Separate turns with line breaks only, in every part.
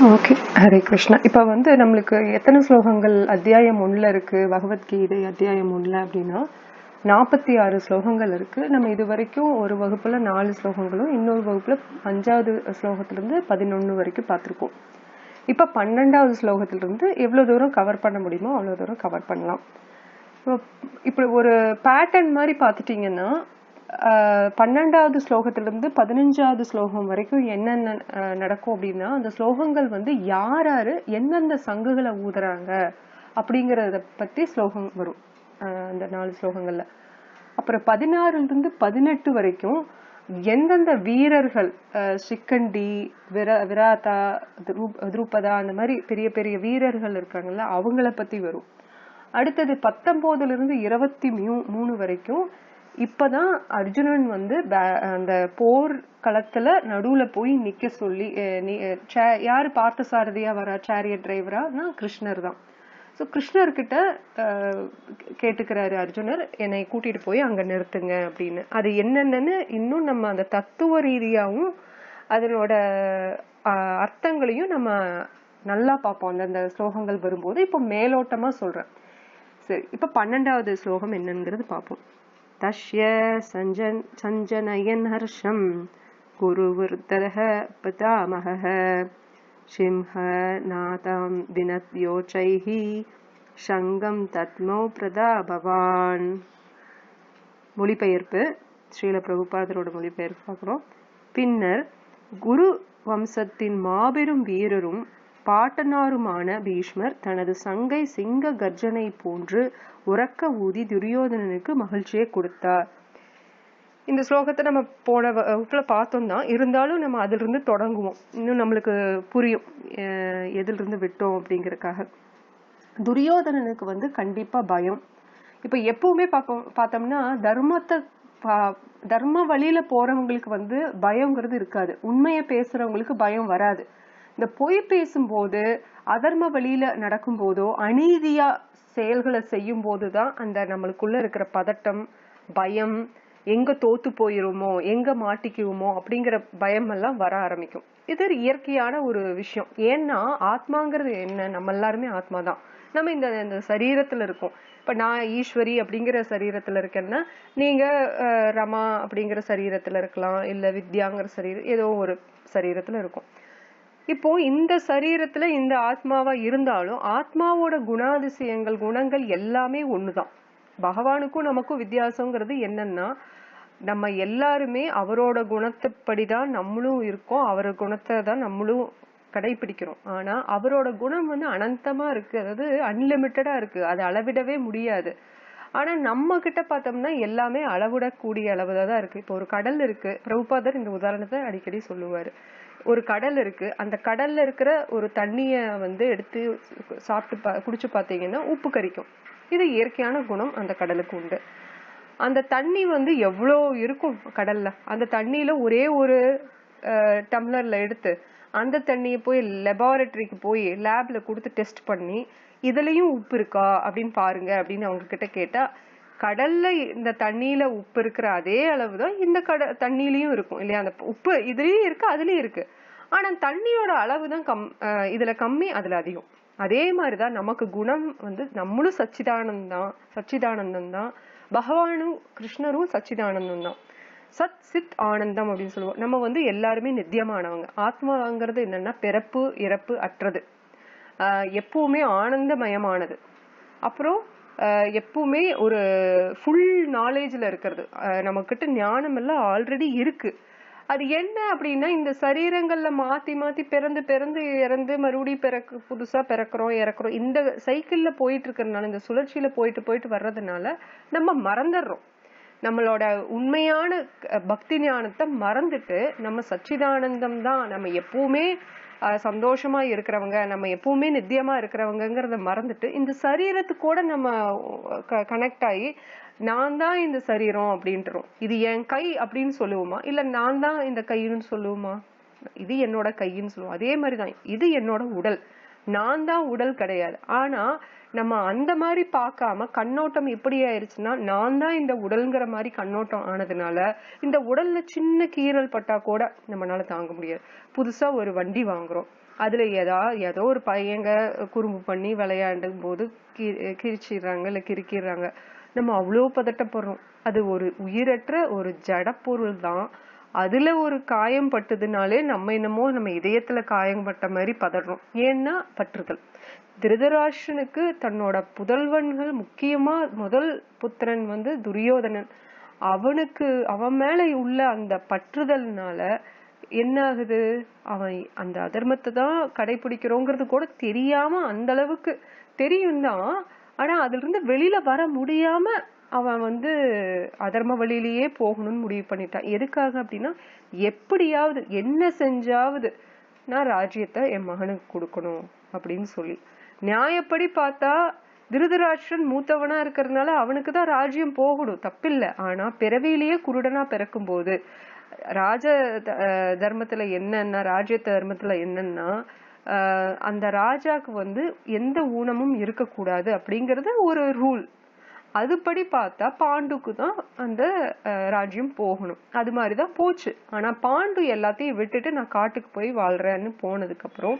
Okay, Hare Krishna. இப்போ நம்மளுக்கு எத்தனை ஸ்லோகங்கள் அத்தியாயம் 1ல இருக்கு பகவத்கீதை அத்தியாயம் 1ல அப்படின்னா 46 ஸ்லோகங்கள் இருக்கு. நம்ம இது வரைக்கும் ஒரு வகுப்புல 4 ஸ்லோகங்களும் இன்னொரு வகுப்புல 5வது ஸ்லோகத்திலிருந்து 11 வரைக்கும் பார்த்துருக்கோம். இப்போ 12வது ஸ்லோகத்திலிருந்து எவ்வளவு தூரம் கவர் பண்ண முடியுமோ அவ்வளவு தூரம் கவர் பண்ணலாம். இப்படி ஒரு பேட்டர்ன் மாதிரி பார்த்துட்டீங்கன்னா 12வது ஸ்லோகத்திலிருந்து 15வது ஸ்லோகம் வரைக்கும் என்னென்ன நடக்கும் அப்படின்னா, அந்த ஸ்லோகங்கள் யார் யாரு எந்தெந்த சங்குகளை ஊதுறாங்க அப்படிங்கறத பத்தி ஸ்லோகம் வரும் அந்த 4 ஸ்லோகங்கள்ல. அப்புறம் 16லிருந்து 18 வரைக்கும் எந்தெந்த வீரர்கள் சிக்கண்டி, விராதா, துருபதா அந்த மாதிரி பெரிய பெரிய வீரர்கள் இருக்காங்கல்ல அவங்கள பத்தி வரும். அடுத்தது 19லிருந்து 23 வரைக்கும் இப்பதான் அர்ஜுனன் அந்த போர் களத்துல நடுவுல போய் நிக்க சொல்லி யாரு பார்த்தசாரதியா வரா, சேரியட் டிரைவரா கிருஷ்ணர் தான். ஸோ கிருஷ்ணர்கிட்ட கேட்டுக்கிறாரு அர்ஜுனர், என்னை கூட்டிட்டு போய் அங்க நிறுத்துங்க அப்படின்னு. அது என்னென்னு இன்னும் நம்ம அந்த தத்துவ ரீதியாவும் அதனோட அர்த்தங்களையும் நம்ம நல்லா பார்ப்போம் அந்தந்த ஸ்லோகங்கள் வரும்போது. இப்போ மேலோட்டமா சொல்றேன். சரி, இப்ப 12வது ஸ்லோகம் என்னங்கிறது பார்ப்போம். தஸ்ய சஞ்சனயன் ஹர்ஷம் குருவிருத்தரஹ பிதாமஹ சிம்ஹ நாதம் தினத்யோச்சைஹி சங்கம் தத்மோ பிரதாபவான். மொழிபெயர்ப்பு ஸ்ரீல பிரபுபாதரோட மொழிபெயர்ப்பு பார்க்கிறோம். பின்னர் குரு வம்சத்தின் மாபெரும் வீரரும் பாட்டனாருமான பீஷ்மர் தனது சங்கை சிங்க கர்ஜனை போன்று உறக்க ஊதி துரியோதனனுக்கு மகிழ்ச்சியை கொடுத்தார். இந்த ஸ்லோகத்தை நம்ம போன வகுப்புல பார்த்தோம் தான், இருந்தாலும் நம்ம அதுல இருந்து தொடங்குவோம், இன்னும் நம்மளுக்கு புரியும் எதுல இருந்து விட்டோம் அப்படிங்கறதுக்காக. துரியோதனனுக்கு கண்டிப்பா பயம். இப்ப எப்பவுமே பார்த்தோம்னா தர்ம வழியில போறவங்களுக்கு பயம்ங்கிறது இருக்காது, உண்மையை பேசுறவங்களுக்கு பயம் வராது. இந்த பொய் பேசும்போது, அதர்ம வழியில நடக்கும் போதோ, அநீதியா செயல்களை செய்யும் போதுதான் அந்த நம்மளுக்குள்ள இருக்கிற பதட்டம், பயம், எங்க தோத்து போயிருமோ, எங்க மாட்டிக்குவோமோ அப்படிங்கிற பயம் எல்லாம் வர ஆரம்பிக்கும். இது இயற்கையான ஒரு விஷயம். ஏன்னா ஆத்மாங்கிறது என்ன, நம்ம எல்லாருமே ஆத்மாதான். நம்ம இந்த சரீரத்துல இருக்கோம். இப்ப நான் ஈஸ்வரி அப்படிங்கிற சரீரத்துல இருக்கேன்னா, நீங்க ரமா அப்படிங்கிற சரீரத்துல இருக்கலாம், இல்ல வித்யாங்கிற சரீரம் ஏதோ ஒரு சரீரத்துல இருக்கும். இப்போ இந்த சரீரத்துல இந்த ஆத்மாவா இருந்தாலும் ஆத்மாவோட குணாதிசயங்கள், குணங்கள் எல்லாமே ஒண்ணுதான். பகவானுக்கும் நமக்கும் வித்தியாசங்கிறது என்னன்னா, நம்ம எல்லாருமே அவரோட குணத்தைப்படிதான் நம்மளும் இருக்கோம், அவரோட குணத்தை தான் நம்மளும் கடைபிடிக்கிறோம். ஆனா அவரோட குணம் அனந்தமா இருக்கு, அதாவது அன்லிமிட்டடா இருக்கு, அது அளவிடவே முடியாது. ஆனா நம்ம கிட்ட பார்த்தோம்னா எல்லாமே அளவிடக்கூடிய அளவுதான் இருக்கு. இப்போ ஒரு கடல் இருக்கு, பிரபுபாதர் இந்த உதாரணத்தை அடிக்கடி சொல்லுவாரு. ஒரு கடல் இருக்கு, அந்த கடல்ல இருக்கிற ஒரு தண்ணிய எடுத்து சாப்பிட்டு குடிச்சு பாத்தீங்கன்னா உப்பு கரிக்கும். இது இயற்கையான குணம் அந்த கடலுக்கு உண்டு. அந்த தண்ணி எவ்வளோ இருக்கும் கடல்ல, அந்த தண்ணியில ஒரே ஒரு டம்ளர்ல எடுத்து அந்த தண்ணியை போய் லெபார்டரிக்கு போய் லேப்ல கொடுத்து டெஸ்ட் பண்ணி இதுலயும் உப்பு இருக்கா அப்படின்னு பாருங்க அப்படின்னு அவங்க கிட்ட கேட்டா, கடல்ல இந்த தண்ணியில உப்பு இருக்கிற அதே அளவுதான் இந்த தண்ணியிலயும் இருக்கும் இல்லையா. அந்த உப்பு இதுலயும் இருக்கு, அதுலயும் இருக்கு. ஆனா தண்ணியோட அளவுதான் இதுல கம்மி, அதுல அதிகம். அதே மாதிரிதான் நமக்கு குணம் நம்மளும் சச்சிதானந்தம் தான், பகவானும் கிருஷ்ணரும் சச்சிதானந்தம் தான். சத் சித் ஆனந்தம் அப்படின்னு சொல்லுவோம். நம்ம எல்லாருமே நித்தியமானவங்க. ஆத்மாங்கிறது என்னன்னா பிறப்பு இறப்பு அற்றது, எப்பவுமே ஆனந்தமயமானது. அப்புறம் எப்பவுமே ஒரு ஃபுல் நாலேஜ்ல இருக்கிறது. நம்ம கிட்ட ஞானம் எல்லாம் ஆல்ரெடி இருக்கு. அது என்ன அப்படின்னா, இந்த சரீரங்கள்ல மாத்தி மாத்தி பிறந்து பிறந்து இறந்து மறுபடியும் புதுசா பிறக்கிறோம் இறக்குறோம், இந்த சைக்கிள்ல போயிட்டு இருக்கிறதுனால, இந்த சுழற்சியில போயிட்டு வர்றதுனால நம்ம மறந்துடுறோம். நம்மளோட உண்மையான பக்தி ஞானத்தை மறந்துட்டு நம்ம சச்சிதானந்தம் தான், நம்ம எப்பவுமே சந்தோஷமா இருக்கிறவங்க, நம்ம எப்பவுமே நித்தியமா இருக்கிறவங்கிறத மறந்துட்டு இந்த சரீரத்துக்கு கூட நம்ம கனெக்ட் ஆகி நான் தான் இந்த சரீரம் அப்படின்றோம். இது என் கை அப்படின்னு சொல்லுவோமா, இல்ல நான் தான் இந்த கைன்னு சொல்லுவோமா? இது என்னோட கைன்னு சொல்லுவோம். அதே மாதிரிதான் இது என்னோட உடல், நான் தான் உடல் கிடையாது. ஆனா நம்ம அந்த மாதிரி பார்க்காம கண்ணோட்டம் எப்படி ஆயிருச்சுன்னா, நான் தான் இந்த உடல்ங்கிற மாதிரி கண்ணோட்டம் ஆனதுனால இந்த உடல்ல சின்ன கீறல் பட்டா கூட நம்மளால தாங்க முடியாது. புதுசா ஒரு வண்டி வாங்குறோம், அதுல ஏதோ ஒரு பையங்க குறும்பு பண்ணி விளையாடும் போது கிழிச்சிடுறாங்க இல்ல கிறுக்கிடுறாங்க, நம்ம அவ்வளவு பதட்டப்படுறோம். அது ஒரு உயிரற்ற ஒரு ஜட பொருள் தான். அதுல ஒரு காயம் பட்டதுனாலே நம்ம என்னமோ நம்ம இதயத்துல காயம் பட்ட மாதிரி பதறோம். ஏன்னா பற்றுதல். திருதராஷ்டிரனுக்கு தன்னோட புதல்வன்கள், முக்கியமா முதல் புத்திரன் வந்து துரியோதனன், அவன் மேல உள்ள அந்த பற்றுதல்னால என்ன ஆகுது, அவன் அந்த அதர்மத்தை தான் கடைபிடிக்கிறோங்கிறது கூட தெரியாம, அந்த அளவுக்கு தெரியும் தான், ஆனா அதுல இருந்து வெளியில வர முடியாம அவன் வந்து அதர்ம வழியிலேயே போகணும்னு முடிவு பண்ணிட்டான். எதுக்காக அப்படின்னா, எப்படியாவது என்ன செஞ்சாவது நான் ராஜ்யத்தை என் மகனுக்கு கொடுக்கணும் அப்படின்னு சொல்லி. நியாயப்படி பார்த்தா திருதராஷ்டிரன் மூத்தவனா இருக்கிறதுனால அவனுக்குதான் ராஜ்யம் போகணும், தப்பில்லை. ஆனா பிறவியிலேயே குருடனா பிறக்கும் போது ராஜ தர்மத்துல என்னன்னா, ராஜ்ய தர்மத்துல என்னன்னா, அந்த ராஜாக்கு வந்து எந்த ஊனமும் இருக்கக்கூடாது அப்படிங்கறது ஒரு ரூல். அதுபடி பார்த்தா பாண்டுக்கு தான் அந்த ராஜ்யம் போகணும். அது மாதிரிதான் போச்சு. ஆனா பாண்டு எல்லாத்தையும் விட்டுட்டு நான் காட்டுக்கு போய் வாழ்றேன்னு போனதுக்கு அப்புறம்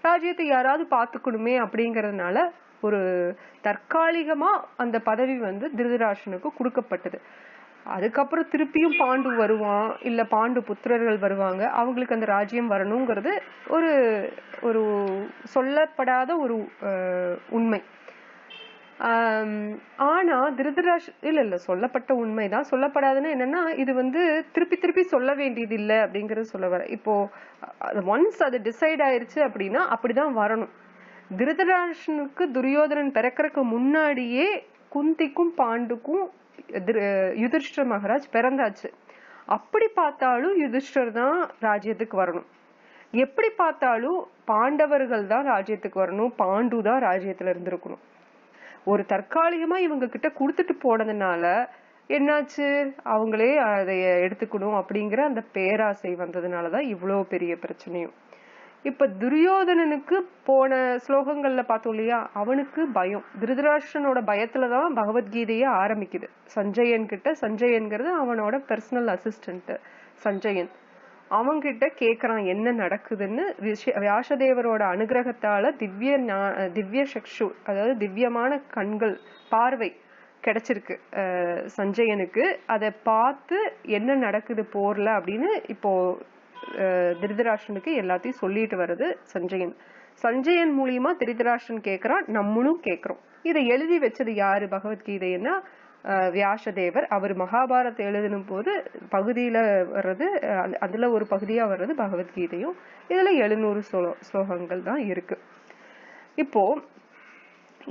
ராஜ்யத்தை யாராவது பாத்துக்கணுமே அப்படிங்கறதுனால ஒரு தற்காலிகமா அந்த பதவி வந்து திருதராஷ்டிரனுக்கு கொடுக்கப்பட்டது. அதுக்கப்புறம் திருப்பியும் பாண்டு வருவான், இல்ல பாண்டு புத்திரர்கள் வருவாங்க, அவங்களுக்கு அந்த ராஜ்யம் வரணுங்கிறது ஒரு ஒரு சொல்லப்படாத ஒரு உண்மை. ஆனா இல்ல சொல்லப்பட்ட உண்மைதான். சொல்லப்படாதுன்னா என்னன்னா, இது வந்து திருப்பி திருப்பி சொல்ல வேண்டியது இல்லை அப்படிங்கறது சொல்ல வர. இப்போ ஒன்ஸ் அது டிசைட் ஆயிருச்சு அப்படின்னா அப்படிதான் வரணும். திருதராஷ்டிரனுக்கு துரியோதனன் பிறக்கிறதுக்கு முன்னாடியே குந்திக்கும் பாண்டுக்கும் யுதிஷ்டிர மகாராஜ் பிறந்தாச்சு. அப்படி பார்த்தாலும் யுதிஷ்டர் தான் ராஜ்யத்துக்கு வரணும். எப்படி பார்த்தாலும் பாண்டவர்கள் தான் ராஜ்யத்துக்கு வரணும், பாண்டு தான் ராஜ்யத்துல இருந்திருக்கணும். ஒரு தற்காலிகமா இவங்க கிட்ட குடுத்துட்டு போனதுனால என்னாச்சு, அவங்களே அதை எடுத்துக்கணும் அப்படிங்கிற அந்த பேராசை வந்ததுனாலதான் இவ்வளவு பெரிய பிரச்சனையும். இப்ப துரியோதனனுக்கு போன ஸ்லோகங்கள்ல பார்த்தோம் இல்லையா, அவனுக்கு பயம். திருதராஷ்டிரனோட பயத்துலதான் பகவத்கீதையே ஆரம்பிக்குது. சஞ்சயன் கிட்ட, சஞ்சயன்கிறது அவனோட பர்சனல் அசிஸ்டன்ட் சஞ்சயன், அவங்கிட்ட கேக்குறான் என்ன நடக்குதுன்னு. வியாசதேவரோட அனுகிரகத்தால திவ்ய சக்ஷு, அதாவது திவ்யமான கண்கள், பார்வை கிடைச்சிருக்கு சஞ்சயனுக்கு. அதை பார்த்து என்ன நடக்குது போர்ல அப்படின்னு இப்போ திருதராஷ்டிரனுக்கு எல்லாத்தையும் சொல்லிட்டு வருது சஞ்சயன். சஞ்சயன் மூலியமா திருதராஷ்டிரன் கேக்குறான், நம்மளும் கேக்குறோம். இதை எழுதி வச்சது யாரு பகவத்கீதைன்னா வியாசதேவர். அவர் மகாபாரத் எழுதினும் போது பகுதியில வர்றது, அதுல ஒரு பகுதியா வர்றது பகவத்கீதையும். இதுல 700 ஸ்லோகங்கள் தான் இருக்கு. இப்போ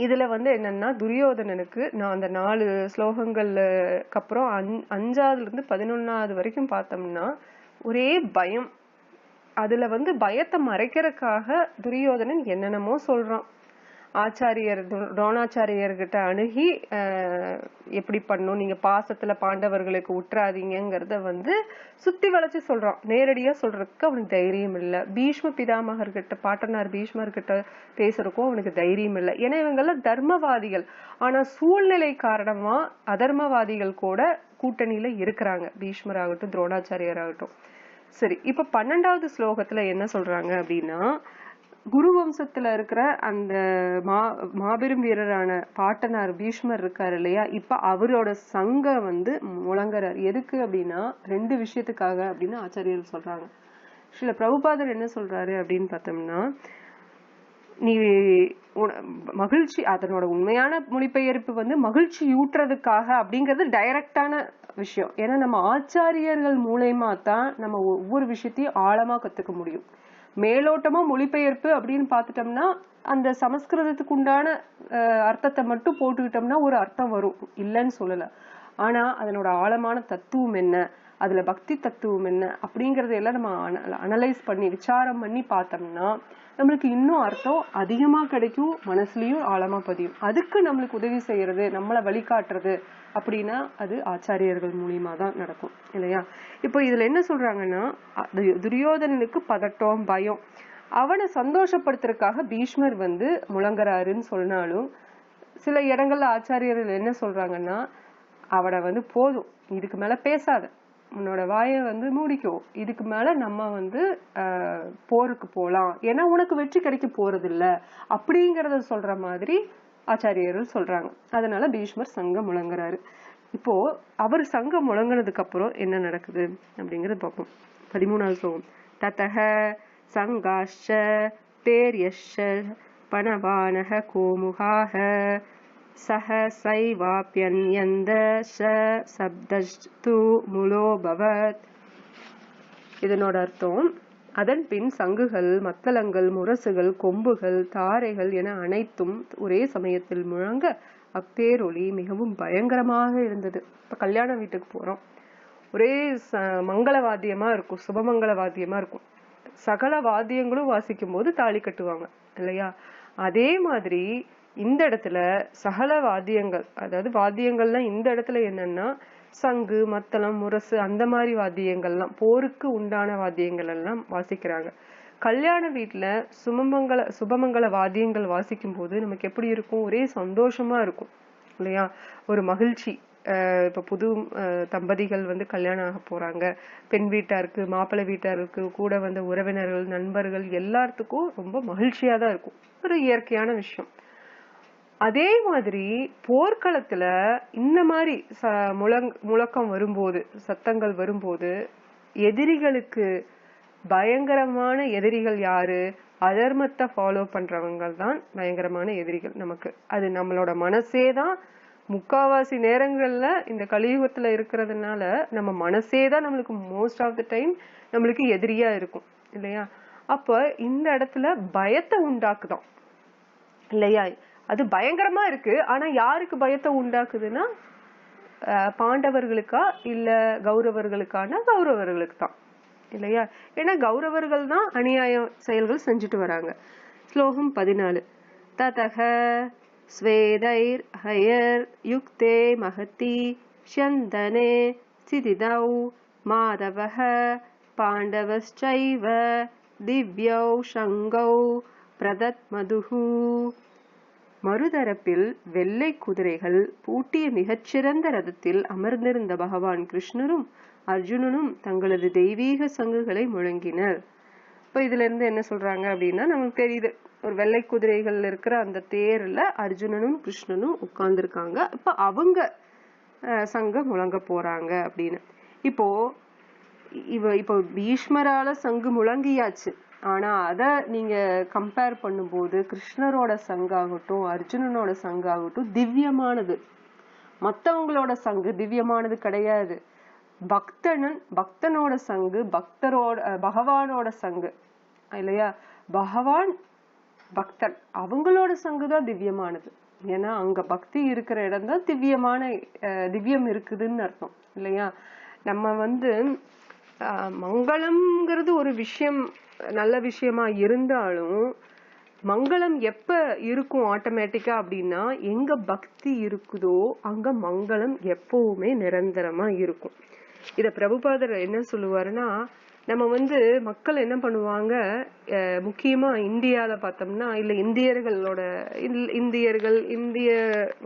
இதுல வந்து என்னன்னா, துரியோதனனுக்கு நான் அந்த 4 ஸ்லோகங்களுக்கு அப்புறம் 5ஆவதுல இருந்து 11ஆவது வரைக்கும் பார்த்தோம்னா ஒரே பயம். அதுல வந்து பயத்தை மறைக்கிறதுக்காக துரியோதனன் என்னென்னமோ சொல்றான். ஆச்சாரியர் துரோணாச்சாரியர்கிட்ட அணுகி எப்படி பண்ணும், நீங்க பாசத்துல பாண்டவர்களுக்கு உற்றாதீங்கிறத வந்து சுத்தி வளைச்சு சொல்றான். நேரடியா சொல்றதுக்கு அவனுக்கு தைரியம் இல்ல. பீஷ்ம பிதாமகர்கிட்ட, பாட்டனார் பீஷ்மர்கிட்ட பேசுறதுக்கும் அவனுக்கு தைரியம் இல்லை. ஏன்னா இவங்கெல்லாம் தர்மவாதிகள். ஆனா சூழ்நிலை காரணமா அதர்மவாதிகள் கூட கூட்டணியில இருக்கிறாங்க, பீஷ்மர் ஆகட்டும் துரோணாச்சாரியர் ஆகட்டும். சரி, இப்ப 12ஆவது ஸ்லோகத்துல என்ன சொல்றாங்க அப்படின்னா, குரு வம்சத்துல இருக்கிற அந்த மாபெரும் வீரரான பாட்டனார் பீஷ்மர் இருக்காரு இல்லையா, இப்ப அவரோட சங்க வந்து முழங்குறார். எதுக்கு அப்படின்னா 2 விஷயத்துக்காக அப்படின்னு ஆச்சாரியர்கள் சொல்றாங்க. ஸ்ரீல பிரபுபாதர் என்ன சொல்றாரு அப்படின்னு பார்த்தோம்னா, நீ மகிழ்ச்சி, அதனோட உண்மையான மொழிபெயர்ப்பு வந்து மகிழ்ச்சி ஊட்டுறதுக்காக அப்படிங்கிறது டைரக்டான விஷயம். ஏன்னா நம்ம ஆச்சாரியர்கள் மூலயமா தான் நம்ம ஒவ்வொரு விஷயத்தையும் ஆழமா கத்துக்க முடியும். மேலோட்டமா மொழிபெயர்ப்பு அப்படின்னு பார்த்துட்டோம்னா அந்த சமஸ்கிருதத்துக்கு உண்டான அர்த்தத்தை மட்டும் போட்டுக்கிட்டோம்னா ஒரு அர்த்தம் வரும், இல்லைன்னு சொல்லல. ஆனா அதனோட ஆழமான தத்துவம் என்ன, அதுல பக்தி தத்துவம் என்ன அப்படிங்கறதையெல்லாம் நம்ம அனலைஸ் பண்ணி விசாரம் பண்ணி பார்த்தோம்னா நம்மளுக்கு இன்னும் அர்த்தம் அதிகமா கிடைக்கும், மனசுலயும் ஆழமா பதியும். அதுக்கு நம்மளுக்கு உதவி செய்யறது, நம்மளை வழிகாட்டுறது அப்படின்னா அது ஆச்சாரியர்கள் மூலியமா தான் நடக்கும் இல்லையா. இப்போ இதுல என்ன சொல்றாங்கன்னா, துரியோதனனுக்கு பதட்டம், பயம். அவனை சந்தோஷப்படுத்துறதுக்காக பீஷ்மர் வந்து முழங்குறாருன்னு சொன்னாலும் சில இடங்கள்ல ஆச்சாரியர்கள் என்ன சொல்றாங்கன்னா, அவனை வந்து போதும், இதுக்கு மேல பேசாத, உன்னோட வாயை வந்து மூடிக்கோ, இதுக்கு மேல நம்ம வந்து போருக்கு போலாம், ஏன்னா உனக்கு வெற்றி கிடைக்க போறது இல்ல அப்படிங்கறத சொல்ற மாதிரி ஆச்சாரியர்கள் சொல்றாங்க. அதனால பீஷ்மர் சங்கம் முழங்குறாரு. இப்போ அவர் சங்கம் முழங்கினதுக்கு அப்புறம் என்ன நடக்குது அப்படிங்கறது பார்ப்போம். 13வது ஸ்லோகம். ததஹ சங்காஷ்ச பேர்யஷ்ச பனவானஹ கோமுகாஹ சஹ சைவாப்யன்யந்த சப்தஸ்து முலோபவத். இதனோட அர்த்தம், அதன் பின் சங்குகள், மத்தளங்கள், முரசுகள், கொம்புகள், தாரைகள் என அனைத்தும் ஒரே சமயத்தில் முழங்க அப்பேரொளி மிகவும் பயங்கரமாக இருந்தது. இப்ப கல்யாண வீட்டுக்கு போறோம், ஒரே மங்கள வாத்தியமா இருக்கும், சுபமங்கள வாத்தியமா இருக்கும். சகல வாத்தியங்களும் வாசிக்கும் போது தாலி கட்டுவாங்க இல்லையா? அதே மாதிரி இந்த இடத்துல சகல வாத்தியங்கள், அதாவது வாத்தியங்கள்லாம் இந்த இடத்துல என்னன்னா சங்கு, மத்தளம், முரசு அந்த மாதிரி வாத்தியங்கள்லாம், போருக்கு உண்டான வாத்தியங்கள் எல்லாம் வாசிக்கிறாங்க. கல்யாண வீட்டுல சுபமங்கள வாத்தியங்கள் வாசிக்கும் போது நமக்கு எப்படி இருக்கும்? ஒரே சந்தோஷமா இருக்கும் இல்லையா? ஒரு மகிழ்ச்சி. இப்ப புது தம்பதிகள் வந்து கல்யாணம் ஆக போறாங்க, பெண் வீட்டாருக்கு, மாப்பிள்ளை வீட்டாருக்கு, கூட வந்த உறவினர்கள், நண்பர்கள் எல்லாத்துக்கும் ரொம்ப மகிழ்ச்சியா தான் இருக்கும். ஒரு இயற்கையான விஷயம். அதே மாதிரி போர்க்களத்துல இந்த மாதிரி முழக்கம் வரும்போது, சத்தங்கள் வரும்போது, எதிரிகளுக்கு பயங்கரமான எதிரிகள் யாரு? அதர்மத்தை ஃபாலோ பண்றவங்க தான் பயங்கரமான எதிரிகள் நமக்கு. அது நம்மளோட மனசே தான் முக்காவாசி நேரங்கள்ல இந்த கலியுகத்துல இருக்கிறதுனால நம்ம மனசே தான் நம்மளுக்கு மோஸ்ட் ஆஃப் த டைம் நம்மளுக்கு எதிரியா இருக்கும் இல்லையா? அப்ப இந்த இடத்துல பயத்தை உண்டாக்குதான் இல்லையா? அது பயங்கரமா இருக்கு. ஆனா யாருக்கு பயத்தை உண்டாக்குதுன்னா பாண்டவர்களுக்கா இல்ல கௌரவர்களுக்கான? கௌரவர்களுக்கு தான் இல்லையா? ஏன்னா கௌரவர்கள் தான் அநியாய செயல்கள் செஞ்சுட்டு வராங்க. ஸ்லோகம் 14. ததஹ ஸ்வேதைர் ஹயர் யுக்தே மஹதி ஷந்தனே சிதிதௌ மாதவஹ பாண்டவஸ்சைவ திவ்யௌ ஷங்கௌ பிரதத் மதுஹு. மறுதரப்பில் வெள்ளை குதிரைகள் பூட்டிய மிகச்சிறந்த ரதத்தில் அமர்ந்திருந்த பகவான் கிருஷ்ணரும் அர்ஜுனனும் தங்களது தெய்வீக சங்குகளை முழங்கினர். இப்ப இதுல இருந்து என்ன சொல்றாங்க அப்படின்னா, நமக்கு தெரியுது, ஒரு வெள்ளை குதிரைகள் இருக்கிற அந்த தேர்ல அர்ஜுனனும் கிருஷ்ணனும் உட்கார்ந்துருக்காங்க. இப்ப அவங்க சங்கம் முழங்க போறாங்க அப்படின்னு. இப்போ பீஷ்மரால சங்கு முழங்கியாச்சு. ஆனா அத நீங்க கம்பேர் பண்ணும்போது கிருஷ்ணரோட சங்காகட்டும் அர்ஜுனனோட சங்காகட்டும் திவ்யமானது. மத்தவங்களோட சங்கு திவ்யமானது கிடையாது. பக்தனோட சங்கு, பகவானோட சங்கு இல்லையா? பகவான் பக்தன், அவங்களோட சங்குதான் திவ்யமானது. ஏன்னா அங்க பக்தி இருக்கிற இடம் தான் திவ்யம் இருக்குதுன்னு அர்த்தம் இல்லையா? நம்ம வந்து மங்களம்ங்கிறது ஒரு விஷயம், நல்ல விஷயமா இருந்தாலும் மங்களம் எப்ப இருக்கும் ஆட்டோமேட்டிக்கா அப்படின்னா, எங்க பக்தி இருக்குதோ அங்க மங்களம் எப்பவுமே நிரந்தரமா இருக்கும். இத பிரபுபாதர் என்ன சொல்லுவாருன்னா, நம்ம வந்து மக்கள் என்ன பண்ணுவாங்க, முக்கியமா இந்தியால பார்த்தோம்னா, இல்ல இந்தியர்கள், இந்திய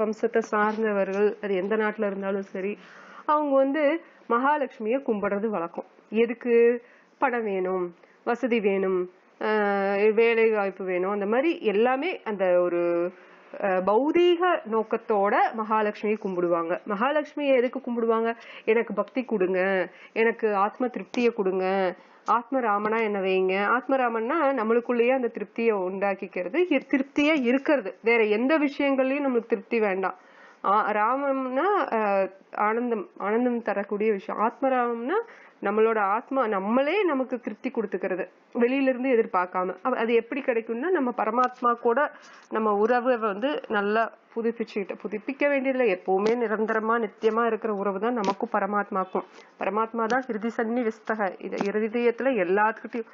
வம்சத்தை சார்ந்தவர்கள், அது எந்த நாட்டுல இருந்தாலும் சரி, அவங்க வந்து மகாலட்சுமிய கும்பிடுறது வழக்கம். எதுக்கு? பணம் வேணும், வசதி வேணும், வேலை வாய்ப்பு வேணும், அந்த மாதிரி எல்லாமே அந்த ஒரு பௌதீக நோக்கத்தோட மகாலட்சுமியை கும்பிடுவாங்க. மகாலட்சுமியை எதுக்கு கும்பிடுவாங்க? எனக்கு பக்தி கொடுங்க, எனக்கு ஆத்ம திருப்தியை கொடுங்க, ஆத்மராமனா என்ன வைங்க. ஆத்மராமன்னா நம்மளுக்குள்ளேயே அந்த திருப்தியை உண்டாக்கிக்கிறது, திருப்தியா இருக்கிறது. வேற எந்த விஷயங்கள்லயும் நம்மளுக்கு திருப்தி வேண்டாம். ராமம்னா ஆனந்தம் தரக்கூடிய விஷயம். ஆத்மராமம்னா நம்மளோட ஆத்மா நம்மளே நமக்கு திருப்தி கொடுத்துக்கிறது, வெளியில இருந்து எதிர்பார்க்காம. அது எப்படி கிடைக்கும்னா, நம்ம பரமாத்மா கூட நம்ம உறவை வந்து நல்லா புதுப்பிக்க வேண்டியதில்லை. எப்பவுமே நிரந்தரமா நித்தியமா இருக்கிற உறவு தான் நமக்கும் பரமாத்மாக்கும். பரமாத்மா தான் ஹிருதி சன்னி விஸ்தக. இது இருதயத்துல எல்லாத்துக்கிட்டையும்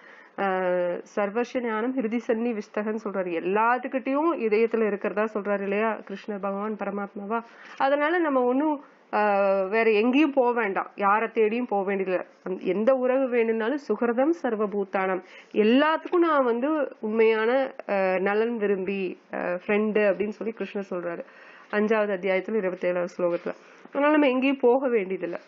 சர்வஸ்ய ஞானம் ஹிருதி சன்னி விஸ்தகன்னு சொல்றாரு. எல்லாத்துக்கிட்டையும் இதயத்துல இருக்கிறதா சொல்றாரு இல்லையா கிருஷ்ண பகவான் பரமாத்மாவா? அதனால நம்ம ஒன்னும் வேற எங்கேயும் போக வேண்டாம், யாரை தேடியும் போக வேண்டியதில்லை. எந்த உறவு வேணும்னாலும் சுகிருதம் சர்வபூத்தானம், எல்லாத்துக்கும் நான் வந்து உண்மையான நலன் விரும்பி ஃப்ரெண்டு அப்படின்னு சொல்லி கிருஷ்ணர் சொல்றாரு 5வது அத்தியாயத்துல 27வது ஸ்லோகத்துல. அதனால நம்ம எங்கேயும் போக வேண்டியதில்லை.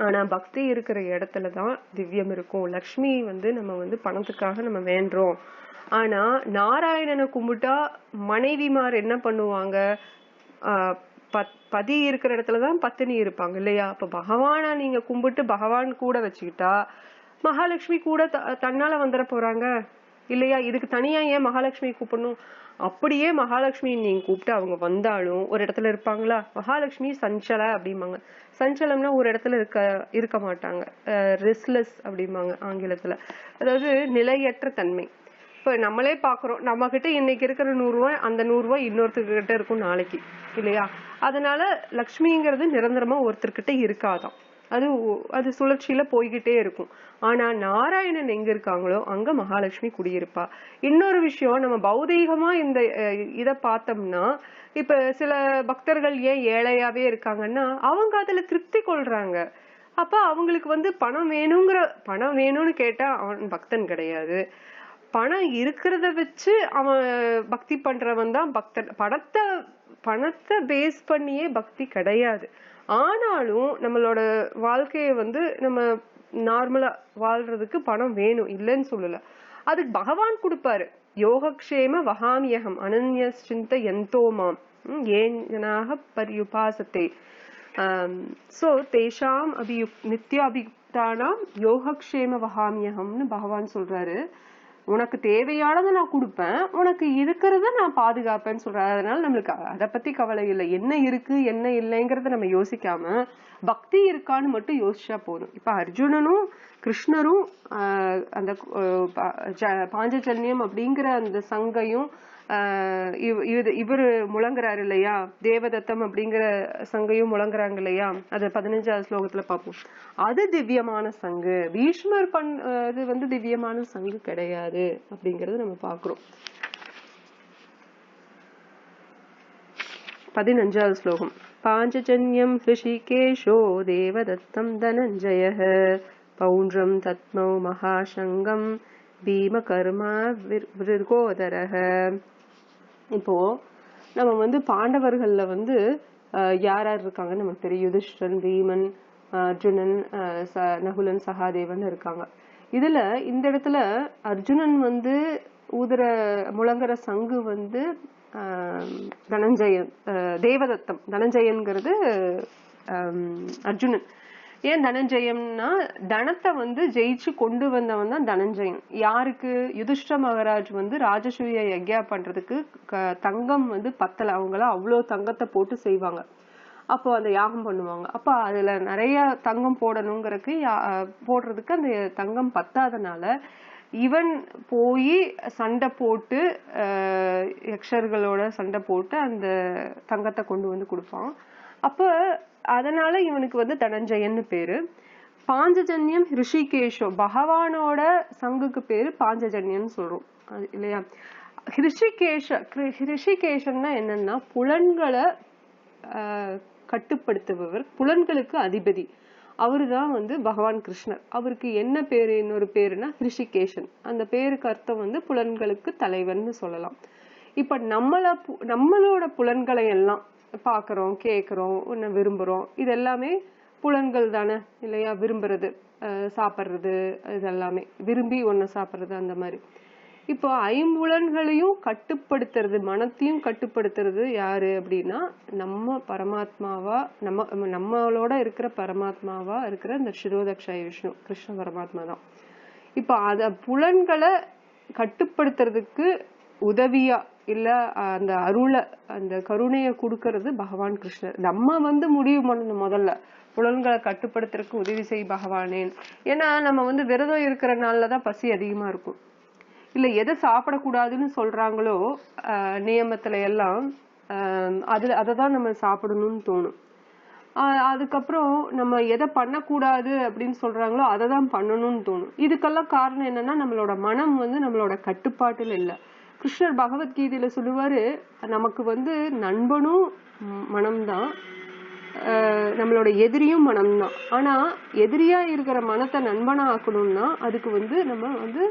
ஆனா பக்தி இருக்கிற இடத்துலதான் திவ்யம் இருக்கும். லக்ஷ்மி வந்து நம்ம வந்து பணத்துக்காக நம்ம வேண்டுறோம். ஆனா நாராயணனை கும்பிட்டா மனைவிமார் என்ன பண்ணுவாங்க, பதி இருக்கிற இடத்துலதான் பத்தினி இருப்பாங்க இல்லையா? அப்ப பகவான நீங்க கும்பிட்டு பகவான் கூட வச்சுக்கிட்டா மகாலட்சுமி கூட தன்னால வந்துட போறாங்க இல்லையா? இதுக்கு தனியா ஏன் மகாலட்சுமி கூப்பிடணும்? அப்படியே மகாலட்சுமி நீங்க கூப்பிட்டு அவங்க வந்தாலும் ஒரு இடத்துல இருப்பாங்களா? மகாலட்சுமி சஞ்சல அப்படிம்பாங்க. சஞ்சலம்னா ஒரு இடத்துல இருக்க மாட்டாங்க, ரெஸ்ட்லெஸ் அப்படிம்பாங்க ஆங்கிலத்துல. அதாவது நிலையற்ற தன்மை. இப்ப நம்மளே பாக்குறோம், நம்ம கிட்ட இன்னைக்கு இருக்கிற 100 ரூபாய் அந்த 100 ரூபாய் இன்னொருத்தர்கிட்ட இருக்கும் நாளைக்கு இல்லையா? அதனால லக்ஷ்மிங்கிறது நிரந்தரமா ஒருத்தர்கிட்ட இருக்காதான், அது சுழற்சியில போய்கிட்டே இருக்கும். ஆனா நாராயணன் எங்க இருக்காங்களோ அங்க மகாலட்சுமி குடியிருப்பா. இன்னொரு விஷயம், நம்ம பௌதீகமா இந்த இத பார்த்தோம்னா, இப்ப சில பக்தர்கள் ஏன் ஏழையாவே இருக்காங்கன்னா அவங்க அதுல திருப்தி கொள்றாங்க. அப்ப அவங்களுக்கு வந்து பணம் வேணும்னு கேட்டா அவன் பக்தன் கிடையாது. பணம் இருக்கிறத வச்சு அவன் பக்தி பண்றவன் தான் பக்தன். பணத்தை பேஸ் பண்ணியே பக்தி கிடையாது. ஆனாலும் நம்மளோட வாழ்க்கைய வந்து நம்ம நார்மலா வாழ்றதுக்கு பணம் வேணும், இல்லைன்னு சொல்லல. அதுக்கு பகவான் கொடுப்பாரு. யோகக்ஷேம வகாமியகம் அனன்யசிந்த யந்தோமாம் ஏனாக பரியுபாசத்தை சோ தேஷாம் நித்யாபியுக்தானாம் யோகக்ஷேம வகாமியகம்னு பகவான் சொல்றாரு. உனக்கு தேவையானதை நான் கொடுப்பேன், உனக்கு இருக்கிறத நான் பாதுகாப்பேன்னு சொல்றேன். அதனால நம்மளுக்கு அதை பத்தி கவலை இல்லை. என்ன இருக்கு என்ன இல்லைங்கிறத நம்ம யோசிக்காம பக்தி இருக்கான்னு மட்டும் யோசிச்சா போதும். இப்ப அர்ஜுனனும் கிருஷ்ணரும் அந்த பாஞ்சஜன்யம் அப்படிங்கிற அந்த சங்கையும் இவரு முழங்குறாரு இல்லையா, தேவதத்தம் அப்படிங்கிற சங்கையும் முழங்குறாங்க இல்லையா, அது 15வது ஸ்லோகத்துல பார்ப்போம். அது திவ்யமான சங்கு. பீஷ்மர் இது வந்து திவ்யமான சங்கு கிடையாது அப்படிங்கறது நம்ம பாக்குறோம். 15வது ஸ்லோகம். பாஞ்சஜன்யம் ரிஷிகேஷோ தேவதத்தம் தனஞ்சயः பௌண்ட்ரம் தத்மௌ மகாசங்கம் பீமகர்மா விருகோதரः. இப்போ நம்ம வந்து பாண்டவர்கள்ல வந்து யார் யார் இருக்காங்கன்னு நமக்கு தெரியும். யுதிஷ்டன், பீமன், அர்ஜுனன், நகுலன், சகாதேவன் இருக்காங்க. இதுல இந்த இடத்துல அர்ஜுனன் வந்து முழங்குற சங்கு வந்து தனஞ்சயன், தேவதத்தம். தனஞ்சயன்கிறது அர்ஜுனன். ஏன் தனஞ்சயம்னா தனத்தை வந்து ஜெயிச்சு கொண்டு வந்தவன் தான் தனஞ்சயன். யாருக்கு? யுதிஷ்ட மகாராஜ் வந்து ராஜசூய யக்யா பண்றதுக்கு தங்கம் வந்து பத்தல, அவங்கள அவ்வளோ தங்கத்தை போட்டு செய்வாங்க. அப்போ அந்த யாகம் பண்ணுவாங்க. அப்ப அதுல நிறைய தங்கம் போடுறதுக்கு அந்த தங்கம் பத்தாதனால இவன் போய் சண்டை போட்டு யக்ஷர்களோட சண்டை போட்டு அந்த தங்கத்தை கொண்டு வந்து கொடுப்பான். அப்ப அதனால இவனுக்கு வந்து தனஞ்சயன்னு பேரு. பாஞ்சஜன்யம் ரிஷிகேஷோ, பகவானோட சங்குக்கு பேரு பாஞ்சஜன்யம் சொல்றோம் இல்லையா? ரிஷிகேஷன்னா என்னன்னா புலன்களை கட்டுப்படுத்துபவர், புலன்களுக்கு அதிபதி. அவருதான் வந்து பகவான் கிருஷ்ணர். அவருக்கு என்ன பேரு? இன்னொரு பேருனா ரிஷிகேஷன். அந்த பேருக்கு அர்த்தம் வந்து புலன்களுக்கு தலைவன் சொல்லலாம். இப்ப நம்மளோட புலன்களை எல்லாம் பாக்குறோம், கேக்குறோம், ஒன்னு விரும்புறோம், இது எல்லாமே புலன்கள் தானே இல்லையா? விரும்புறது, சாப்பிடுறது, இதெல்லாமே விரும்பி ஒன்னு சாப்பிடுறது, அந்த மாதிரி. இப்போ ஐம்புலன்களையும் கட்டுப்படுத்துறது, மனத்தையும் கட்டுப்படுத்துறது யாரு அப்படின்னா நம்ம பரமாத்மாவா, நம்மளோட இருக்கிற பரமாத்மாவா இருக்கிற இந்த சிரோதக்ஷாய விஷ்ணு கிருஷ்ண பரமாத்மா தான். இப்ப அத புலன்களை கட்டுப்படுத்துறதுக்கு உதவியா இல்ல அந்த அருளை, அந்த கருணையை கொடுக்கறது பகவான் கிருஷ்ணர். நம்ம வந்து முடிவு பண்ணணும் முதல்ல, புலன்களை கட்டுப்படுத்துறதுக்கு உதவி செய் பகவானேன். ஏன்னா நம்ம வந்து விரதம் இருக்கிற நாள்லதான் பசி அதிகமா இருக்கும். இல்ல எதை சாப்பிடக்கூடாதுன்னு சொல்றாங்களோ நியமத்துல எல்லாம் அததான் நம்ம சாப்பிடணும்னு தோணும். அதுக்கப்புறம் நம்ம எதை பண்ணக்கூடாது அப்படின்னு சொல்றாங்களோ அதை தான் பண்ணணும்னு தோணும். இதுக்கெல்லாம் காரணம் என்னன்னா நம்மளோட மனம் வந்து நம்மளோட கட்டுப்பாட்டுல இல்லை. கிருஷ்ணர் பகவத்கீதையில சொல்லுவாரு, நமக்கு வந்து நண்பனும் மனம்தான், நம்மளோட எதிரியும் மனம்தான். ஆனா எதிரியா இருக்கிற மனத்தை நண்பனா ஆக்கணும்னா அதுக்கு வந்து நம்ம வந்து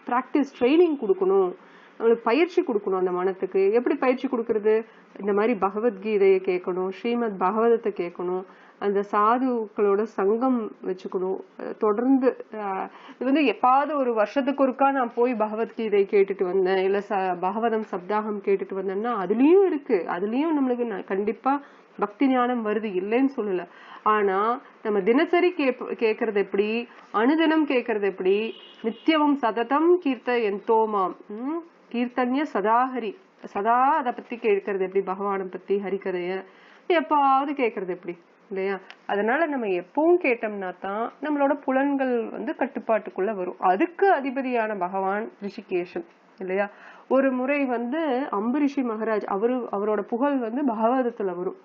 பிராக்டிஸ் ட்ரைனிங் கொடுக்கணும், நம்மளுக்கு பயிற்சி கொடுக்கணும். அந்த மனத்துக்கு எப்படி பயிற்சி கொடுக்கறது? இந்த மாதிரி பகவத்கீதையை கேட்கணும், ஸ்ரீமத் பாகவதத்தை கேட்கணும், அந்த சாதுக்களோட சங்கம் வச்சுக்கணும் தொடர்ந்து. இது வந்து எப்பாவது ஒரு வருஷத்துக்கு ஒருக்கா நான் போய் பகவத்கீதை கேட்டுட்டு வந்தேன், இல்ல பாகவதம் சப்தாகம் கேட்டுட்டு வந்தேன்னா அதுலயும் இருக்கு, அதுலயும் நம்மளுக்கு கண்டிப்பா பக்தி ஞானம் வருது, இல்லைன்னு சொல்லல. ஆனா நம்ம தினசரி கேக்குறது எப்படி, அனுதினம் கேக்குறது எப்படி, நித்தியமும் சததம் கீர்த்த எந்தோமாம் கீர்த்தன்ய சதாஹரி, சதா அதை பத்தி கேட்கறது எப்படி, பகவானை பத்தி ஹரிகதைய எப்பாவது கேக்குறது எப்படி, இல்லையா? அதனால நம்ம எப்பவும் கேட்டோம்னா தான் நம்மளோட புலன்கள் வந்து கட்டுப்பாட்டுக்குள்ள வரும். அதுக்கு அதிபதியான பகவான் ரிஷிகேஷன், இல்லையா? ஒரு முறை வந்து அம்பரிஷி மகாராஜ், அவரோட புகழ் வந்து பகவதத்துல வரும்.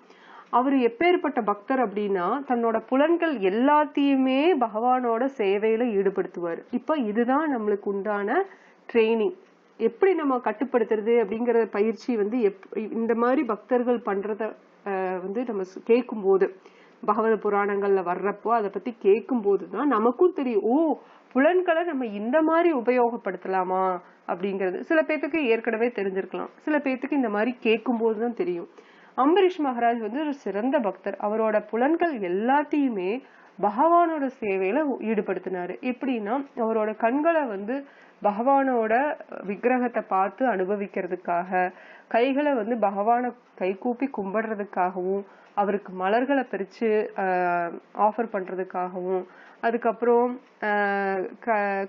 அவரு எப்பேற்பட்ட பக்தர் அப்படின்னா தன்னோட புலன்கள் எல்லாத்தையுமே பகவானோட சேவையில ஈடுபடுத்துவாரு. இப்ப இதுதான் நம்மளுக்கு உண்டான ட்ரைனிங். எப்படி நம்ம கட்டுப்படுத்துறது அப்படிங்கிற பயிற்சி வந்து இந்த மாதிரி பக்தர்கள் பண்றத வந்து நம்ம கேட்கும் போது, பகவத புராணங்கள்ல வர்றப்போ அதை பத்தி கேட்கும் போதுதான் நமக்கும் தெரியும், ஓ புலன்களை நம்ம இந்த மாதிரி உபயோகப்படுத்தலாமா அப்படிங்கிறது. சில பேத்துக்கு ஏற்கனவே தெரிஞ்சிருக்கலாம், சில பேத்துக்கு இந்த மாதிரி கேட்கும் போதுதான் தெரியும். அம்பரீஷ் மகாராஜ் வந்து ஒரு சிறந்த பக்தர். அவரோட புலன்கள் எல்லாத்தையுமே பகவானோட சேவையில ஈடுபடுத்தினாரு. எப்படின்னா அவரோட கண்களை வந்து பகவானோட விக்கிரகத்தை பார்த்து அனுபவிக்கிறதுக்காக, கைகளை வந்து பகவானை கைகூப்பி கும்பிடுறதுக்காகவும், அவருக்கு மலர்களை பறிச்சு ஆஃபர் பண்றதுக்காகவும், அதுக்கப்புறம்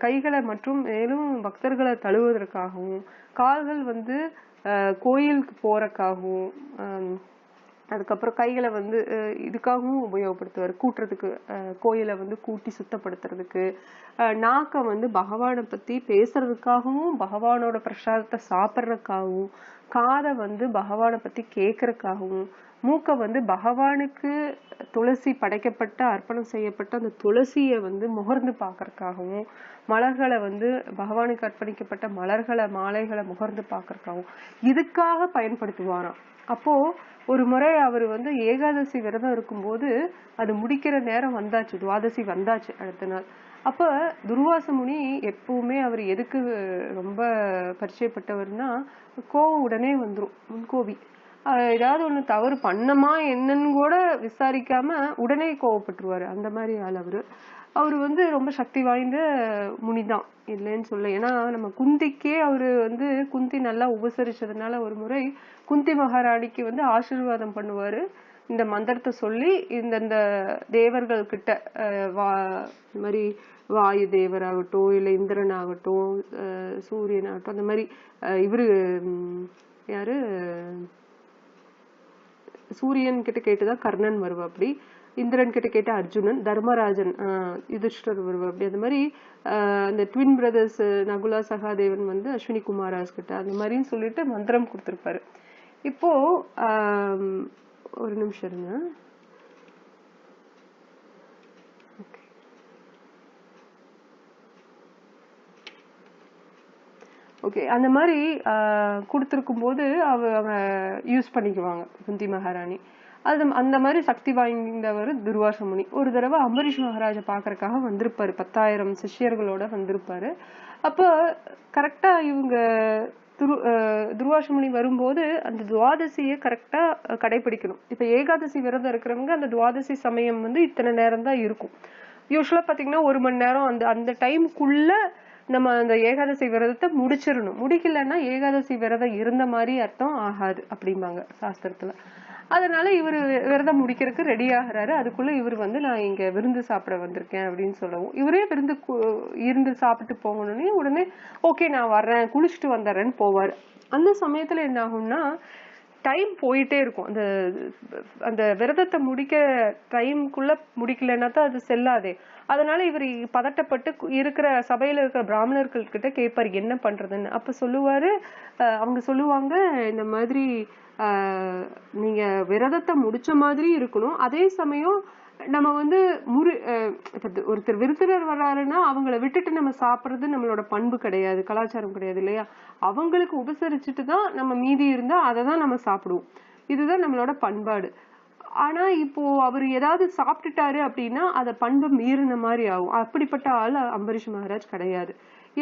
கைகளை மற்றும் மேலும் பக்தர்களை தழுவதற்காகவும், கால்கள் வந்து கோயிலுக்கு போறதுக்காகவும், அதுக்கப்புறம் கைகளை வந்து இதுக்காகவும் உபயோகப்படுத்துவார், கூட்டுறதுக்கு, கோயிலை வந்து கூட்டி சுத்தப்படுத்துறதுக்கு, நாக்கை வந்து பகவானை பத்தி பேசுறதுக்காகவும், பகவானோட பிரசாதத்தை சாப்பிட்றதுக்காகவும், காதை வந்து பகவானை பத்தி கேட்கறதுக்காகவும், மூக்கை வந்து பகவானுக்கு துளசி படைக்கப்பட்ட அர்ப்பணம் செய்யப்பட்ட அந்த துளசியை வந்து முகர்ந்து பார்க்கறதுக்காகவும், மலர்களை வந்து பகவானுக்கு அர்ப்பணிக்கப்பட்ட மலர்களை மாலைகளை முகர்ந்து பார்க்கறதுக்காகவும் இதுக்காக பயன்படுத்துவாராம். அப்போ ஒரு முறை அவர் வந்து ஏகாதசி விரதம் இருக்கும்போது அது முடிக்கிற நேரம் வந்தாச்சு, துவாதசி வந்தாச்சு அடுத்த நாள். அப்ப துர்வாச முனி எப்பவுமே அவர் எதுக்கு ரொம்ப பரிச்சயப்பட்டவர்னா கோவம் உடனே வந்துரும், முன்கோபி. ஏதாவது ஒண்ணு தவறு பண்ணமா என்னன்னு கூட விசாரிக்காம உடனே கோவப்பட்டுருவாரு, அந்த மாதிரி ஆள் அவரு. அவரு வந்து ரொம்ப சக்தி வாய்ந்த முனிதான், இல்லைன்னு சொல்ல. ஏன்னா நம்ம குந்திக்கே அவரு வந்து குந்தி நல்லா உபசரிச்சதுனால ஒரு முறை குந்தி மகாராணிக்கு வந்து ஆசீர்வாதம் பண்ணுவாரு, இந்த மந்திரத்தை சொல்லி. இந்த தேவர்கள் கிட்ட இந்த மாதிரி வாயு தேவராகட்டும், இல்ல இந்திரன் ஆகட்டும், சூரியன் ஆகட்டும், அந்த மாதிரி இவரு யாரு சூரியன் கிட்ட கேட்டுதான் கர்ணன் வருவா, அப்படி இந்திரன் கிட்ட கேட்ட அர்ஜுனன், தர்மராஜன் யுதிஷ்டர் வருவா, அப்படி. அந்த மாதிரி அந்த ட்வின் பிரதர்ஸ் நகுலா சகாதேவன் வந்து அஸ்வினி குமாராஸ் கிட்ட அந்த மாதிரின்னு சொல்லிட்டு மந்திரம் கொடுத்திருப்பாரு. இப்போ ஒரு நிமிஷம் இருங்க. ஓகே, அந்த மாதிரி கொடுத்துருக்கும் போது அவங்க யூஸ் பண்ணிக்குவாங்க குந்தி மகாராணி. அது அந்த மாதிரி சக்தி வாய்ந்தவர் துர்வாச முனி. ஒரு தடவை அம்பரீஷ் மகாராஜை பாக்குறதுக்காக வந்திருப்பாரு, 10,000 சிஷ்யர்களோட வந்திருப்பாரு. அப்போ கரெக்டா இவங்க துர்வாச முனி வரும்போது அந்த துவாதசியை கரெக்டா கடைபிடிக்கணும். இப்ப ஏகாதசி விரதம் இருக்கிறவங்க அந்த துவாதசி சமயம் வந்து இத்தனை நேரம் தான் இருக்கும். யூஸ்வலா பாத்தீங்கன்னா 1 மணி நேரம் அந்த டைமுக்குள்ள நம்ம அந்த ஏகாதசி விரதத்தை முடிச்சிடணும். முடிக்கலன்னா ஏகாதசி விரதம் இருந்த மாதிரி அர்த்தம் ஆகாது அப்படிம்பாங்க சாஸ்திரத்துல. அதனால இவரு விரதம் முடிக்கிறதுக்கு ரெடி ஆகுறாரு. அதுக்குள்ள இவர் வந்து நான் இங்க விருந்து சாப்பிட வந்திருக்கேன் அப்படின்னு சொல்லவும், இவரே விருந்து இருந்து சாப்பிட்டு போகணும்னே உடனே ஓகே நான் வர்றேன், குளிச்சுட்டு வந்துடுறேன்னு போவாரு. அந்த சமயத்துல என்ன ஆகும்னா டைம் போயிட்டே இருக்கும். அந்த விரதத்தை முடிக்க டைமுக்குள்ள முடிக்கலன்னா தான் அது செல்லாதே. அதனால இவர் பதட்டப்பட்டு இருக்கிற சபையில இருக்கிற பிராமணர்கள் கிட்ட கேட்பாரு என்ன பண்றதுன்னு. அப்ப சொல்லுவாரு, அவங்க சொல்லுவாங்க, இந்த மாதிரி நீங்க விரதத்தை முடிச்ச மாதிரி இருக்கணும், அதே சமயம் நம்ம வந்து ஒருத்தர் விருந்தினர் வர்றாருன்னா அவங்கள விட்டுட்டு நம்ம சாப்பிடுறது நம்மளோட பண்பு கிடையாது, கலாச்சாரம் கிடையாது, இல்லையா? அவங்களுக்கு உபசரிச்சுட்டு தான் நம்ம மீதி இருந்தா அதை தான் நம்ம சாப்பிடுவோம். இதுதான் நம்மளோட பண்பாடு. ஆனா இப்போ அவர் ஏதாவது சாப்பிட்டுட்டாரு அப்படின்னா அத பண்பு மீறின மாதிரி ஆகும். அப்படிப்பட்ட ஆள் அம்பரீஷ் மகாராஜ் கிடையாது.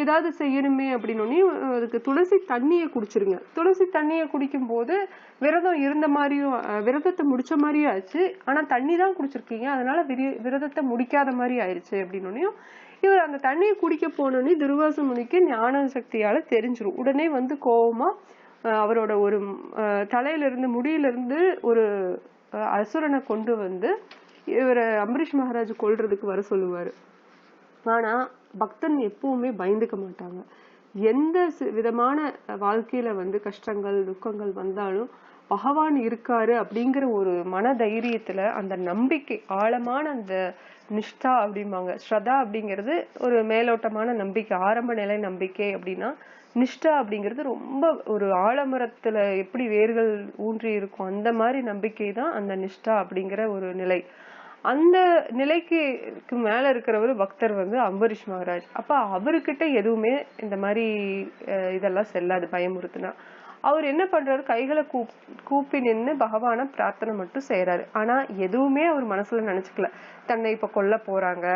ஏதாவது செய்யணுமே அப்படின்னோடனே அதுக்கு துளசி தண்ணியை குடிச்சிருங்க. துளசி தண்ணியை குடிக்கும் போது விரதம் இருந்த மாதிரியும் விரதத்தை முடிச்ச மாதிரியும் ஆச்சு. ஆனா தண்ணி தான் குடிச்சிருக்கீங்க, அதனால விரதத்தை முடிக்காத மாதிரி ஆயிடுச்சு அப்படின்னோடனையும் இவர் அந்த தண்ணியை குடிக்க போனோடனே துர்வாச முனிக்கு ஞான சக்தியால தெரிஞ்சிரும். உடனே வந்து கோவமா அவரோட ஒரு தலையில இருந்து முடியில இருந்து ஒரு அசுரனை கொண்டு வந்து இவரை அம்பரீஷ் மகாராஜ் கொல்றதுக்கு வர சொல்லுவாரு. ஆனா பக்தன் எப்பவுமே பயந்துக்க மாட்டாங்க. எந்த விதமான வாழ்க்கையில வந்து கஷ்டங்கள் துக்கங்கள் வந்தாலும் பகவான் இருக்காரு அப்படிங்கிற ஒரு மன தைரியத்துல அந்த நம்பிக்கை, ஆழமான அந்த நிஷ்டா அப்படிம்பாங்க. ஸ்ரதா அப்படிங்கிறது ஒரு மேலோட்டமான நம்பிக்கை, ஆரம்ப நிலை நம்பிக்கை அப்படின்னா நிஷ்டா அப்படிங்கிறது ரொம்ப ஒரு ஆலமரத்துல எப்படி வேர்கள் ஊன்றி இருக்கும் அந்த மாதிரி நம்பிக்கை தான் அந்த நிஷ்டா அப்படிங்கிற ஒரு நிலை. அந்த நிலைக்கு மேல இருக்கிறவர் பக்தர் வந்து அம்பரீஷ் மகாராஜ். அப்ப அவர்கிட்ட எதுவுமே இந்த மாதிரி இதெல்லாம் செல்லாது பயமுறுத்துனா. அவர் என்ன பண்றாரு, கைகளை கூப்பி நின்று பகவான பிரார்த்தனை மட்டும் செய்யறாரு. ஆனா எதுவுமே அவர் மனசுல நினைச்சுக்கல, தன்னை இப்ப கொல்ல போறாங்க,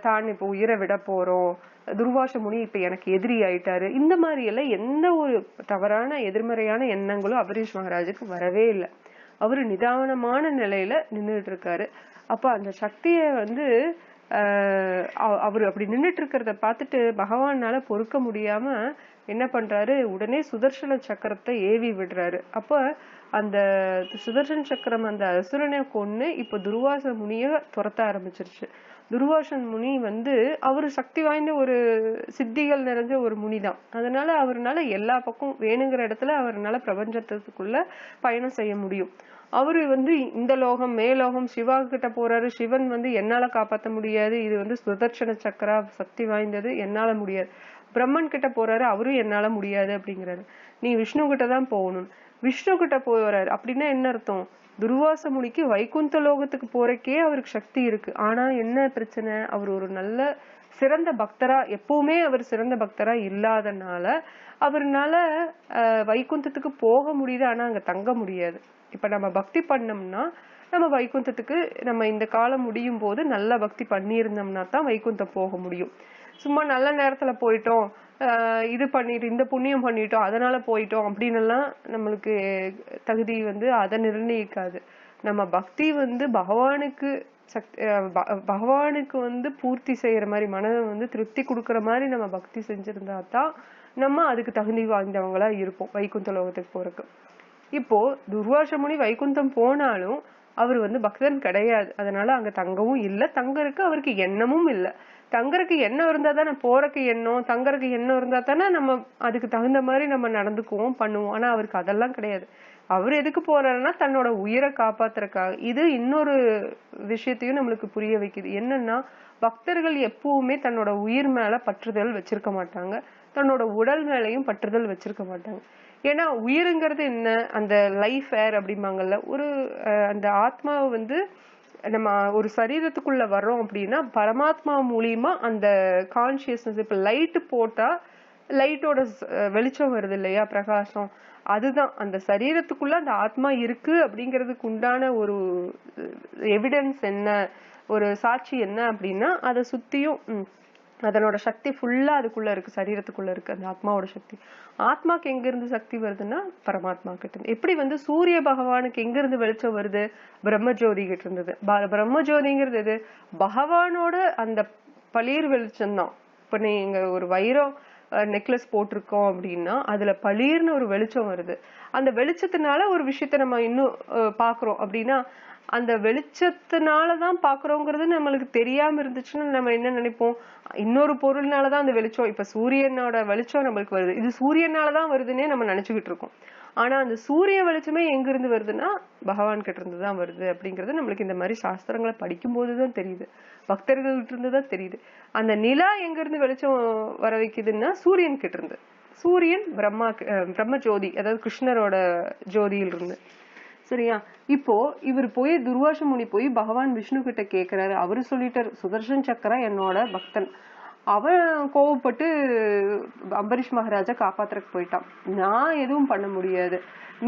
தான் இப்ப உயிரை விட போறோம், துர்வாச முனி இப்ப எனக்கு எதிரி ஆயிட்டாரு, இந்த மாதிரி எல்லாம் எந்த ஒரு தவறான எதிர்மறையான எண்ணங்களும் அம்பரீஷ் மகாராஜுக்கு வரவே இல்லை. அவரு நிதானமான நிலையில நின்றுட்டு இருக்காரு. அப்ப அந்த சக்திய வந்து அவரு அப்படி நின்றுட்டு இருக்கிறத பார்த்துட்டு பகவானால பொறுக்க முடியாம என்ன பண்றாரு, உடனே சுதர்சன சக்கரத்தை ஏவி விடுறாரு. அப்ப அந்த சுதர்சன சக்கரம் அந்த அசுரனை கொன்னு இப்ப துர்வாச முனிய துரத்த ஆரம்பிச்சிருச்சு. துர்வாசன் முனி வந்து அவரு சக்தி வாய்ந்த ஒரு சித்திகள் நிறைஞ்ச ஒரு முனிதான். அதனால அவர்னால எல்லா பக்கம் வேணுங்கிற இடத்துல அவர்னால பிரபஞ்சத்துக்குள்ள பயணம் செய்ய முடியும். அவரு வந்து இந்த லோகம் மேலோகம் சிவா கிட்ட போறாரு. சிவன் வந்து என்னால காப்பாற்ற முடியாது, இது வந்து சுதர்சன சக்கரா சக்தி வாய்ந்தது, என்னால முடியாது. பிரம்மன் கிட்ட போறாரு, அவரும் என்னால முடியாது அப்படிங்கிறாரு. நீ விஷ்ணு கிட்ட தான் போகணும். விஷ்ணு கிட்ட போறாரு அப்படின்னா என்ன அர்த்தம், துர்வாச முனிக்கு வைகுந்த லோகத்துக்கு போறக்கே அவருக்கு சக்தி இருக்கு. ஆனா என்ன பிரச்சனை, அவர் ஒரு நல்ல சிறந்த பக்தரா, எப்பவுமே அவர் சிறந்த பக்தரா இல்லாதனால அவர்னால வைகுந்தத்துக்கு போக முடியுது, ஆனா அங்க தங்க முடியாது. இப்ப நம்ம பக்தி பண்ணோம்னா நம்ம வைகுந்தத்துக்கு நம்ம இந்த காலம் முடியும் போது நல்ல பக்தி பண்ணியிருந்தோம்னா தான் வைகுந்தம் போக முடியும். சும்மா நல்ல நேரத்துல போயிட்டோம், இது பண்ணிட்டு இந்த புண்ணியம் பண்ணிட்டோம் அதனால போயிட்டோம் அப்படின்னு எல்லாம் நம்மளுக்கு தகுதி வந்து அதை நிர்ணயிக்காது. நம்ம பக்தி வந்து பகவானுக்கு பகவானுக்கு வந்து பூர்த்தி செய்யற மாதிரி, மனதை வந்து திருப்தி கொடுக்கற மாதிரி நம்ம பக்தி செஞ்சிருந்தா தான் நம்ம அதுக்கு தகுதி வாய்ந்தவங்களா இருப்போம் வைகுந்த லோகத்துக்கு போறதுக்கு. இப்போ துர்வாச முனி வைகுந்தம் போனாலும் அவர் வந்து பக்தன் கிடையாது, அதனால அங்க தங்கவும் இல்லை, தங்கறதுக்கு அவருக்கு எண்ணமும் இல்லை. தங்கறதுக்கு எண்ணம் இருந்தா தானே போறதுக்கு எண்ணம், தங்கறதுக்கு எண்ணம் இருந்தா தானே நம்ம அதுக்கு தகுந்த மாதிரி நம்ம நடந்துக்குவோம் பண்ணுவோம். ஆனா அவருக்கு அதெல்லாம் கிடையாது. அவர் எதுக்கு போறாருன்னா தன்னோட உயிரை காப்பாத்துறதுக்காக. இது இன்னொரு விஷயத்தையும் நம்மளுக்கு புரிய வைக்குது. என்னன்னா பக்தர்கள் எப்பவுமே தன்னோட உயிர் மேல பற்றுதல் வச்சிருக்க மாட்டாங்க, தன்னோட உடல் மேலையும் பற்றுதல் வச்சிருக்க மாட்டாங்க. ஏன்னா உயிருங்கிறது என்ன, அந்த லைஃப் ஏர் அப்படிம்பாங்கல்ல, ஒரு அந்த ஆத்மாவை வந்து நம்ம ஒரு சரீரத்துக்குள்ள வர்றோம் அப்படின்னா பரமாத்மா மூலியமா அந்த கான்சியஸ்னஸ், இப்ப லைட் போட்டா லைட்டோட வெளிச்சம் வருது இல்லையா, பிரகாசம், அதுதான் அந்த சரீரத்துக்குள்ள அந்த ஆத்மா இருக்கு அப்படிங்கிறதுக்கு உண்டான ஒரு எவிடன்ஸ் என்ன, ஒரு சாட்சி என்ன அப்படின்னா அதை சுத்தியும் அதனோட சக்தி ஃபுல்லா அதுக்குள்ள இருக்கு, சரீரத்துக்குள்ள இருக்கு அந்த ஆத்மாவோட சக்தி. ஆத்மாக்கு எங்க இருந்து சக்தி வருதுன்னா பரமாத்மா கிட்ட இருந்து. எப்படி வந்து சூரிய பகவானுக்கு எங்க இருந்து வெளிச்சம் வருது, பிரம்மஜோதி கிட்ட இருந்தது. பிரம்மஜோதிங்கிறது எது, பகவானோட அந்த பளிர் வெளிச்சம் தான். இப்ப நீங்க ஒரு வைரம் நெக்லஸ் போட்டிருக்கோம் அப்படின்னா அதுல பளிர்னு ஒரு வெளிச்சம் வருது. அந்த வெளிச்சத்தினால ஒரு விஷயத்த நம்ம இன்னும் பாக்குறோம் அப்படின்னா அந்த வெளிச்சத்தினாலதான் பாக்குறோங்கிறது நம்மளுக்கு தெரியாம இருந்துச்சுன்னா நம்ம என்ன நினைப்போம், இன்னொரு பொருள்னாலதான் அந்த வெளிச்சம், இப்ப சூரியனோட வெளிச்சம் நம்மளுக்கு வருது, இது சூரியனாலதான் வருதுன்னே நம்ம நினைச்சுக்கிட்டு இருக்கோம். ஆனா அந்த சூரிய வெளிச்சமே எங்க இருந்து வருதுன்னா பகவான் கிட்ட இருந்துதான் வருது அப்படிங்கிறது நம்மளுக்கு இந்த மாதிரி சாஸ்திரங்களை படிக்கும் போதுதான் தெரியுது, பக்தர்கள்ட்ட இருந்துதான் தெரியுது. அந்த நிலா எங்க இருந்து வெளிச்சம் வர வைக்குதுன்னா சூரியன் கிட்ட இருந்து. சூரியன் பிரம்ம ஜோதி, அதாவது கிருஷ்ணரோட ஜோதியில் இருந்து. சரியா? இப்போ இவர் போய் துர்வாச முனி போய் பகவான் விஷ்ணு கிட்ட கேக்குறாரு. அவரு சொல்லிட்டாரு சுதர்சன் சக்கரா என்னோட பக்தன், அவன் கோவப்பட்டு அம்பரீஷ் மகாராஜா காப்பாத்துறதுக்கு போயிட்டான். நான் எதுவும் பண்ண முடியாது,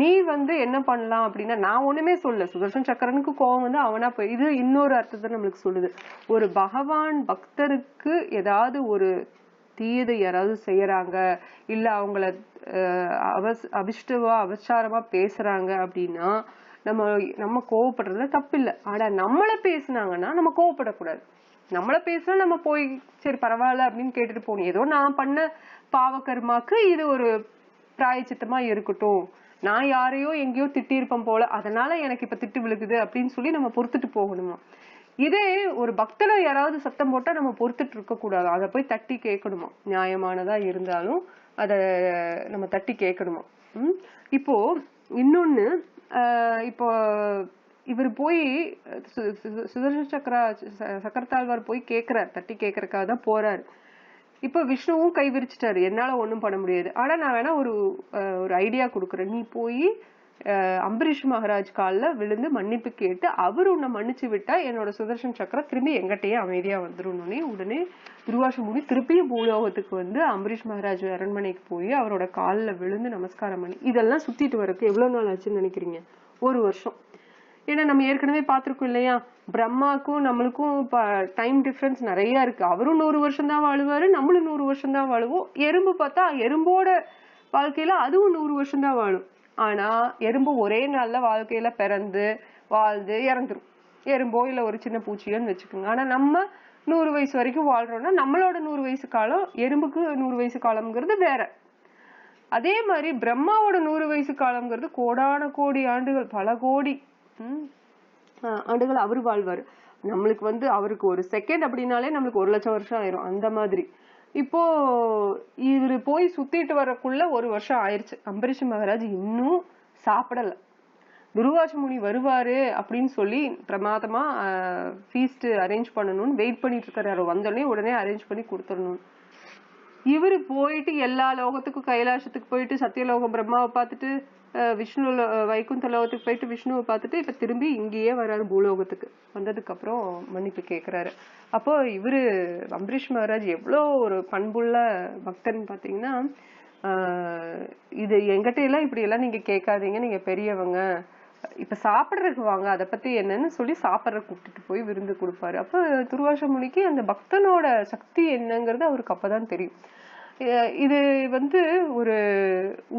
நீ வந்து என்ன பண்ணலாம் அப்படின்னா, நான் ஒண்ணுமே சொல்ல. சுதர்சன் சக்கரனுக்கு கோவம் வந்து அவனா போய், இது இன்னொரு அர்த்தத்தை நம்மளுக்கு சொல்லுது. ஒரு பகவான் பக்தருக்கு ஏதாவது ஒரு தீயதை யாராவது செய்யறாங்க, இல்ல அவங்கள அபிஷ்டவா அபச்சாரமா பேசுறாங்க அப்படின்னா நம்ம கோவப்படுறதுல தப்பு இல்லை. ஆனா நம்மள பேசுனாங்கன்னா நம்ம கோவப்படக்கூடாது. நம்மள பேசுனா நம்ம போய் சரி பரவாயில்ல அப்படின்னு கேட்டுட்டு போகணும். ஏதோ நான் பண்ண பாவகர்மாக்கு இது ஒரு பிராயச்சித்தமா இருக்கட்டும், நான் யாரையோ எங்கேயோ திட்டி இருப்பேன் போல, அதனால எனக்கு இப்ப திட்டு விழுகுது அப்படின்னு சொல்லி நம்ம பொறுத்துட்டு போகணுமா. இதே ஒரு பக்தனை யாராவது சத்தம் போட்டா நம்ம பொறுத்துட்டு இருக்க கூடாது, அதை போய் தட்டி கேட்கணுமா. நியாயமானதா இருந்தாலும் அத நம்ம தட்டி கேட்கணுமா. இப்போ இன்னொன்னு, இப்போ இவர் போய் சுதர்சன சக்கரத்தாழ்வார் போய் கேக்குறார், தட்டி கேட்கறதுக்காக தான் போறாரு. இப்ப விஷ்ணுவும் கை விரிச்சிட்டாரு, என்னால ஒண்ணும் பண்ண முடியாது, ஆனா நான் வேணா ஒரு ஐடியா கொடுக்குறேன், நீ போய் அம்பரீஷ் மகாராஜ் கால்ல விழுந்து மன்னிப்பு கேட்டு அவர் உன்னை மன்னிச்சு விட்டா என்னோட சுதர்சன் சக்கரம் திரும்பி எங்கிட்டயே அமைதியா வந்துடும். உடனே துர்வாச முனி திருப்பியும் பூலோகத்துக்கு வந்து அம்பரீஷ் மகாராஜ் அரண்மனைக்கு போய் அவரோட காலில் விழுந்து நமஸ்காரம் பண்ணி, இதெல்லாம் சுத்திட்டு வரக்கு எவ்வளவு நாள் ஆச்சுன்னு நினைக்கிறீங்க? 1 வருஷம். ஏன்னா நம்ம ஏற்கனவே பார்த்திருக்கோம் இல்லையா, பிரம்மாக்கும் நம்மளுக்கும் டைம் டிஃபரன்ஸ் நிறைய இருக்கு. அவரும் 100 வருஷம் தான் வாழுவாரு, நம்மளும் 100 வருஷம் தான் வாழுவோம். எறும்பு பார்த்தா எறும்போட வாழ்க்கையில அதுவும் 100 வருஷம் தான் வாழும். ஆனா எறும்பு ஒரே நாள்ல வாழ்க்கையில பிறந்து வாழ்ந்து இறந்துரும், எறும்போ இல்ல ஒரு சின்ன பூச்சியோன்னு வச்சுக்கோங்க. ஆனா நம்ம 100 வயசு வரைக்கும் வாழ்றோம்னா நம்மளோட 100 வயசு காலம், எறும்புக்கு 100 வயசு காலம்ங்கிறது வேற. அதே மாதிரி பிரம்மாவோட 100 வயசு காலம்ங்கிறது கோடான கோடி ஆண்டுகள், பல கோடி ஆண்டுகள் அவரு வாழ்வாரு. நம்மளுக்கு வந்து அவருக்கு ஒரு செகண்ட் அப்படின்னாலே நம்மளுக்கு 1 லட்சம் வருஷம் ஆயிரும், அந்த மாதிரி. இப்போ இவரு போய் சுத்திட்டு வரக்குள்ள 1 வருஷம் ஆயிருச்சு. அம்பரீஷ் மகாராஜ் இன்னும் சாப்பிடல. துர்வாச முனி வருவாரு அப்படின்னு சொல்லி பிரமாதமா ஃபீஸ்ட் அரேஞ்ச் பண்ணணும்னு வெயிட் பண்ணிட்டு இருக்காரு. வந்தோடனே உடனே அரேஞ்ச் பண்ணி கொடுத்துடணும். இவரு போயிட்டு எல்லா லோகத்துக்கும், கைலாசத்துக்கு போயிட்டு சத்தியலோகம் பிரம்மாவை பார்த்துட்டு, விஷ்ணு வைகுந்த லோகத்துக்கு போயிட்டு விஷ்ணுவை பார்த்துட்டு இப்ப திரும்பி இங்கேயே வர்றாரு பூலோகத்துக்கு. வந்ததுக்கு அப்புறம் மன்னிப்பு கேட்கிறாரு. அப்போ இவரு அம்பரீஷ் மகாராஜ் எவ்வளோ ஒரு பண்புள்ள பக்தன் பாத்தீங்கன்னா, இது எங்கிட்ட எல்லாம் இப்படி எல்லாம் நீங்க கேட்காதீங்க, நீங்க பெரியவங்க, இப்ப சாப்பிடுறதுக்கு வாங்க, அதை பத்தி என்னன்னு சொல்லி சாப்பிட்ற கூப்பிட்டுட்டு போய் விருந்து கொடுப்பாரு. அப்ப துர்வாச முனிக்கு அந்த பக்தனோட சக்தி என்னங்கிறது அவருக்கு அப்பதான் தெரியும். இது வந்து ஒரு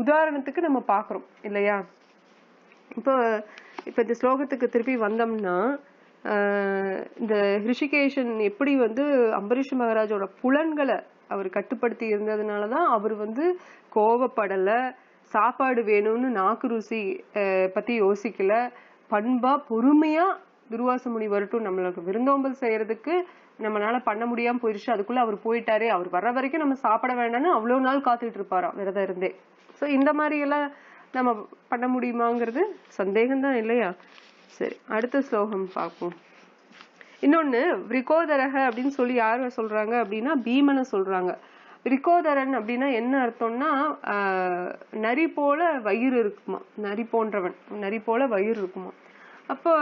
உதாரணத்துக்கு நம்ம பாக்குறோம் இல்லையா. இப்ப இந்த ஸ்லோகத்துக்கு திருப்பி வந்தோம்னா, இந்த ரிஷிகேஷன் எப்படி வந்து அம்பரீஷ் மகாராஜோட புலன்களை அவர் கட்டுப்படுத்தி இருந்ததுனாலதான் அவர் வந்து கோவப்படல, சாப்பாடு வேணும்னு நாக்கு ருசி பத்தி யோசிக்கல, பண்பா பொறுமையா துர்வாச முனி வரட்டும், நம்மளுக்கு விருந்தோம்பல் செய்யறதுக்கு நம்மளால பண்ண முடியாம போயிடுச்சு, அதுக்குள்ள அவர் போயிட்டாரே, அவர் வர்ற வரைக்கும் நம்ம சாப்பிட வேண்டாம்னு அவ்வளவு நாள் காத்துட்டு இருப்பாராம் விரதம் இருந்தே. சோ இந்த மாதிரி எல்லாம் நம்ம பண்ண முடியுமாங்கிறது சந்தேகம்தான் இல்லையா. சரி, அடுத்த ஸ்லோகம் பார்ப்போம். இன்னொன்னு, விரிகோதரக அப்படின்னு சொல்லி யார சொல்றாங்க அப்படின்னா பீமனை சொல்றாங்க. விரிகோதரன் அப்படின்னா என்ன அர்த்தம்னா, நரி போல வயிறு இருக்குமா, நரி போன்றவன், நரி போல வயிறு இருக்குமா. அப்போ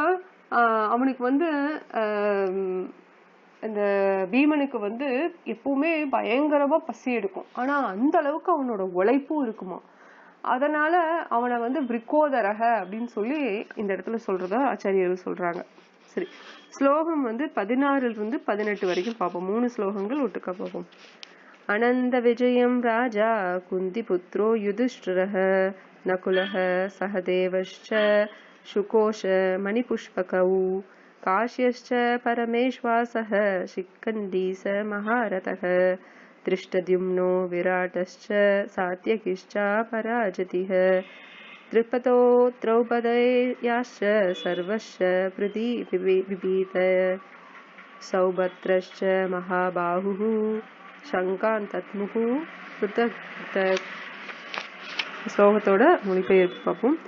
அவனுக்கு வந்து இந்த பீமனுக்கு வந்து எப்பவுமே பயங்கரமா பசி எடுக்கும், ஆனா அந்த அளவுக்கு அவனோட உழைப்பும் இருக்குமா. அதனால அவனை வந்து விரிகோதரக அப்படின்னு சொல்லி இந்த இடத்துல சொல்றதா ஆச்சாரியர்கள் சொல்றாங்க. சரி, ஸ்லோகம் வந்து 16 - 18 வரைக்கும் பார்ப்போம். 3 ஸ்லோகங்கள் ஒட்டுக்கா பார்ப்போம். அனந்த விஜயம் ராஜா குந்தி புத்ரோ யுதிஷ்டிரஹ நகுலஹ சஹதேவஷ்ச சுகோஷ மணிபுஷ்பகௌ காஷ்யஷ்ச பரமேஸ்வாசஹ சிக்கண்டீச மகாரதஹ திருஷ்டத்யும்னோ விராடஷ்ச சாத்யகிஷ்ச பராஜதிஹ திரிபதோ திரௌபதயாஷ்ச சர்வஷ்ச ப்ருதி விபீத சௌபத்ரஷ்ச மகாபாஹுः சங்காந்தத்முகு. ஸ்லோகத்தோட மொழிபெயர்ப்பு பார்ப்போம்.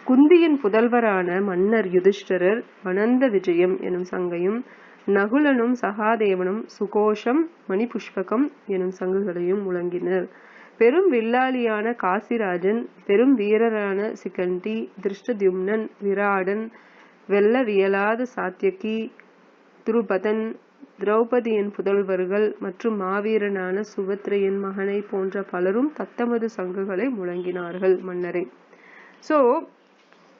குந்தியின் புதல்வரான மன்னர் யுதிஷ்டிரர் அனந்த விஜயம் எனும் சங்கையும், நகுலனும் சகாதேவனும் சுகோஷம் மணிபுஷ்பகம் எனும் சங்குகளையும் முழங்கினர். பெரும் வில்லாளியான காசிராஜன், பெரும் வீரரான சிகண்டி, திருஷ்டத்யும்னன், விராடன், வெல்ல வியலாத சாத்யகி, துருபதன், திரௌபதியின் புதல்வர்கள் மற்றும் மாவீரனான சுபத்ரையின் மகனை போன்ற பலரும் தத்தமது சங்குகளை முழங்கினார்கள் மன்னரே. சோ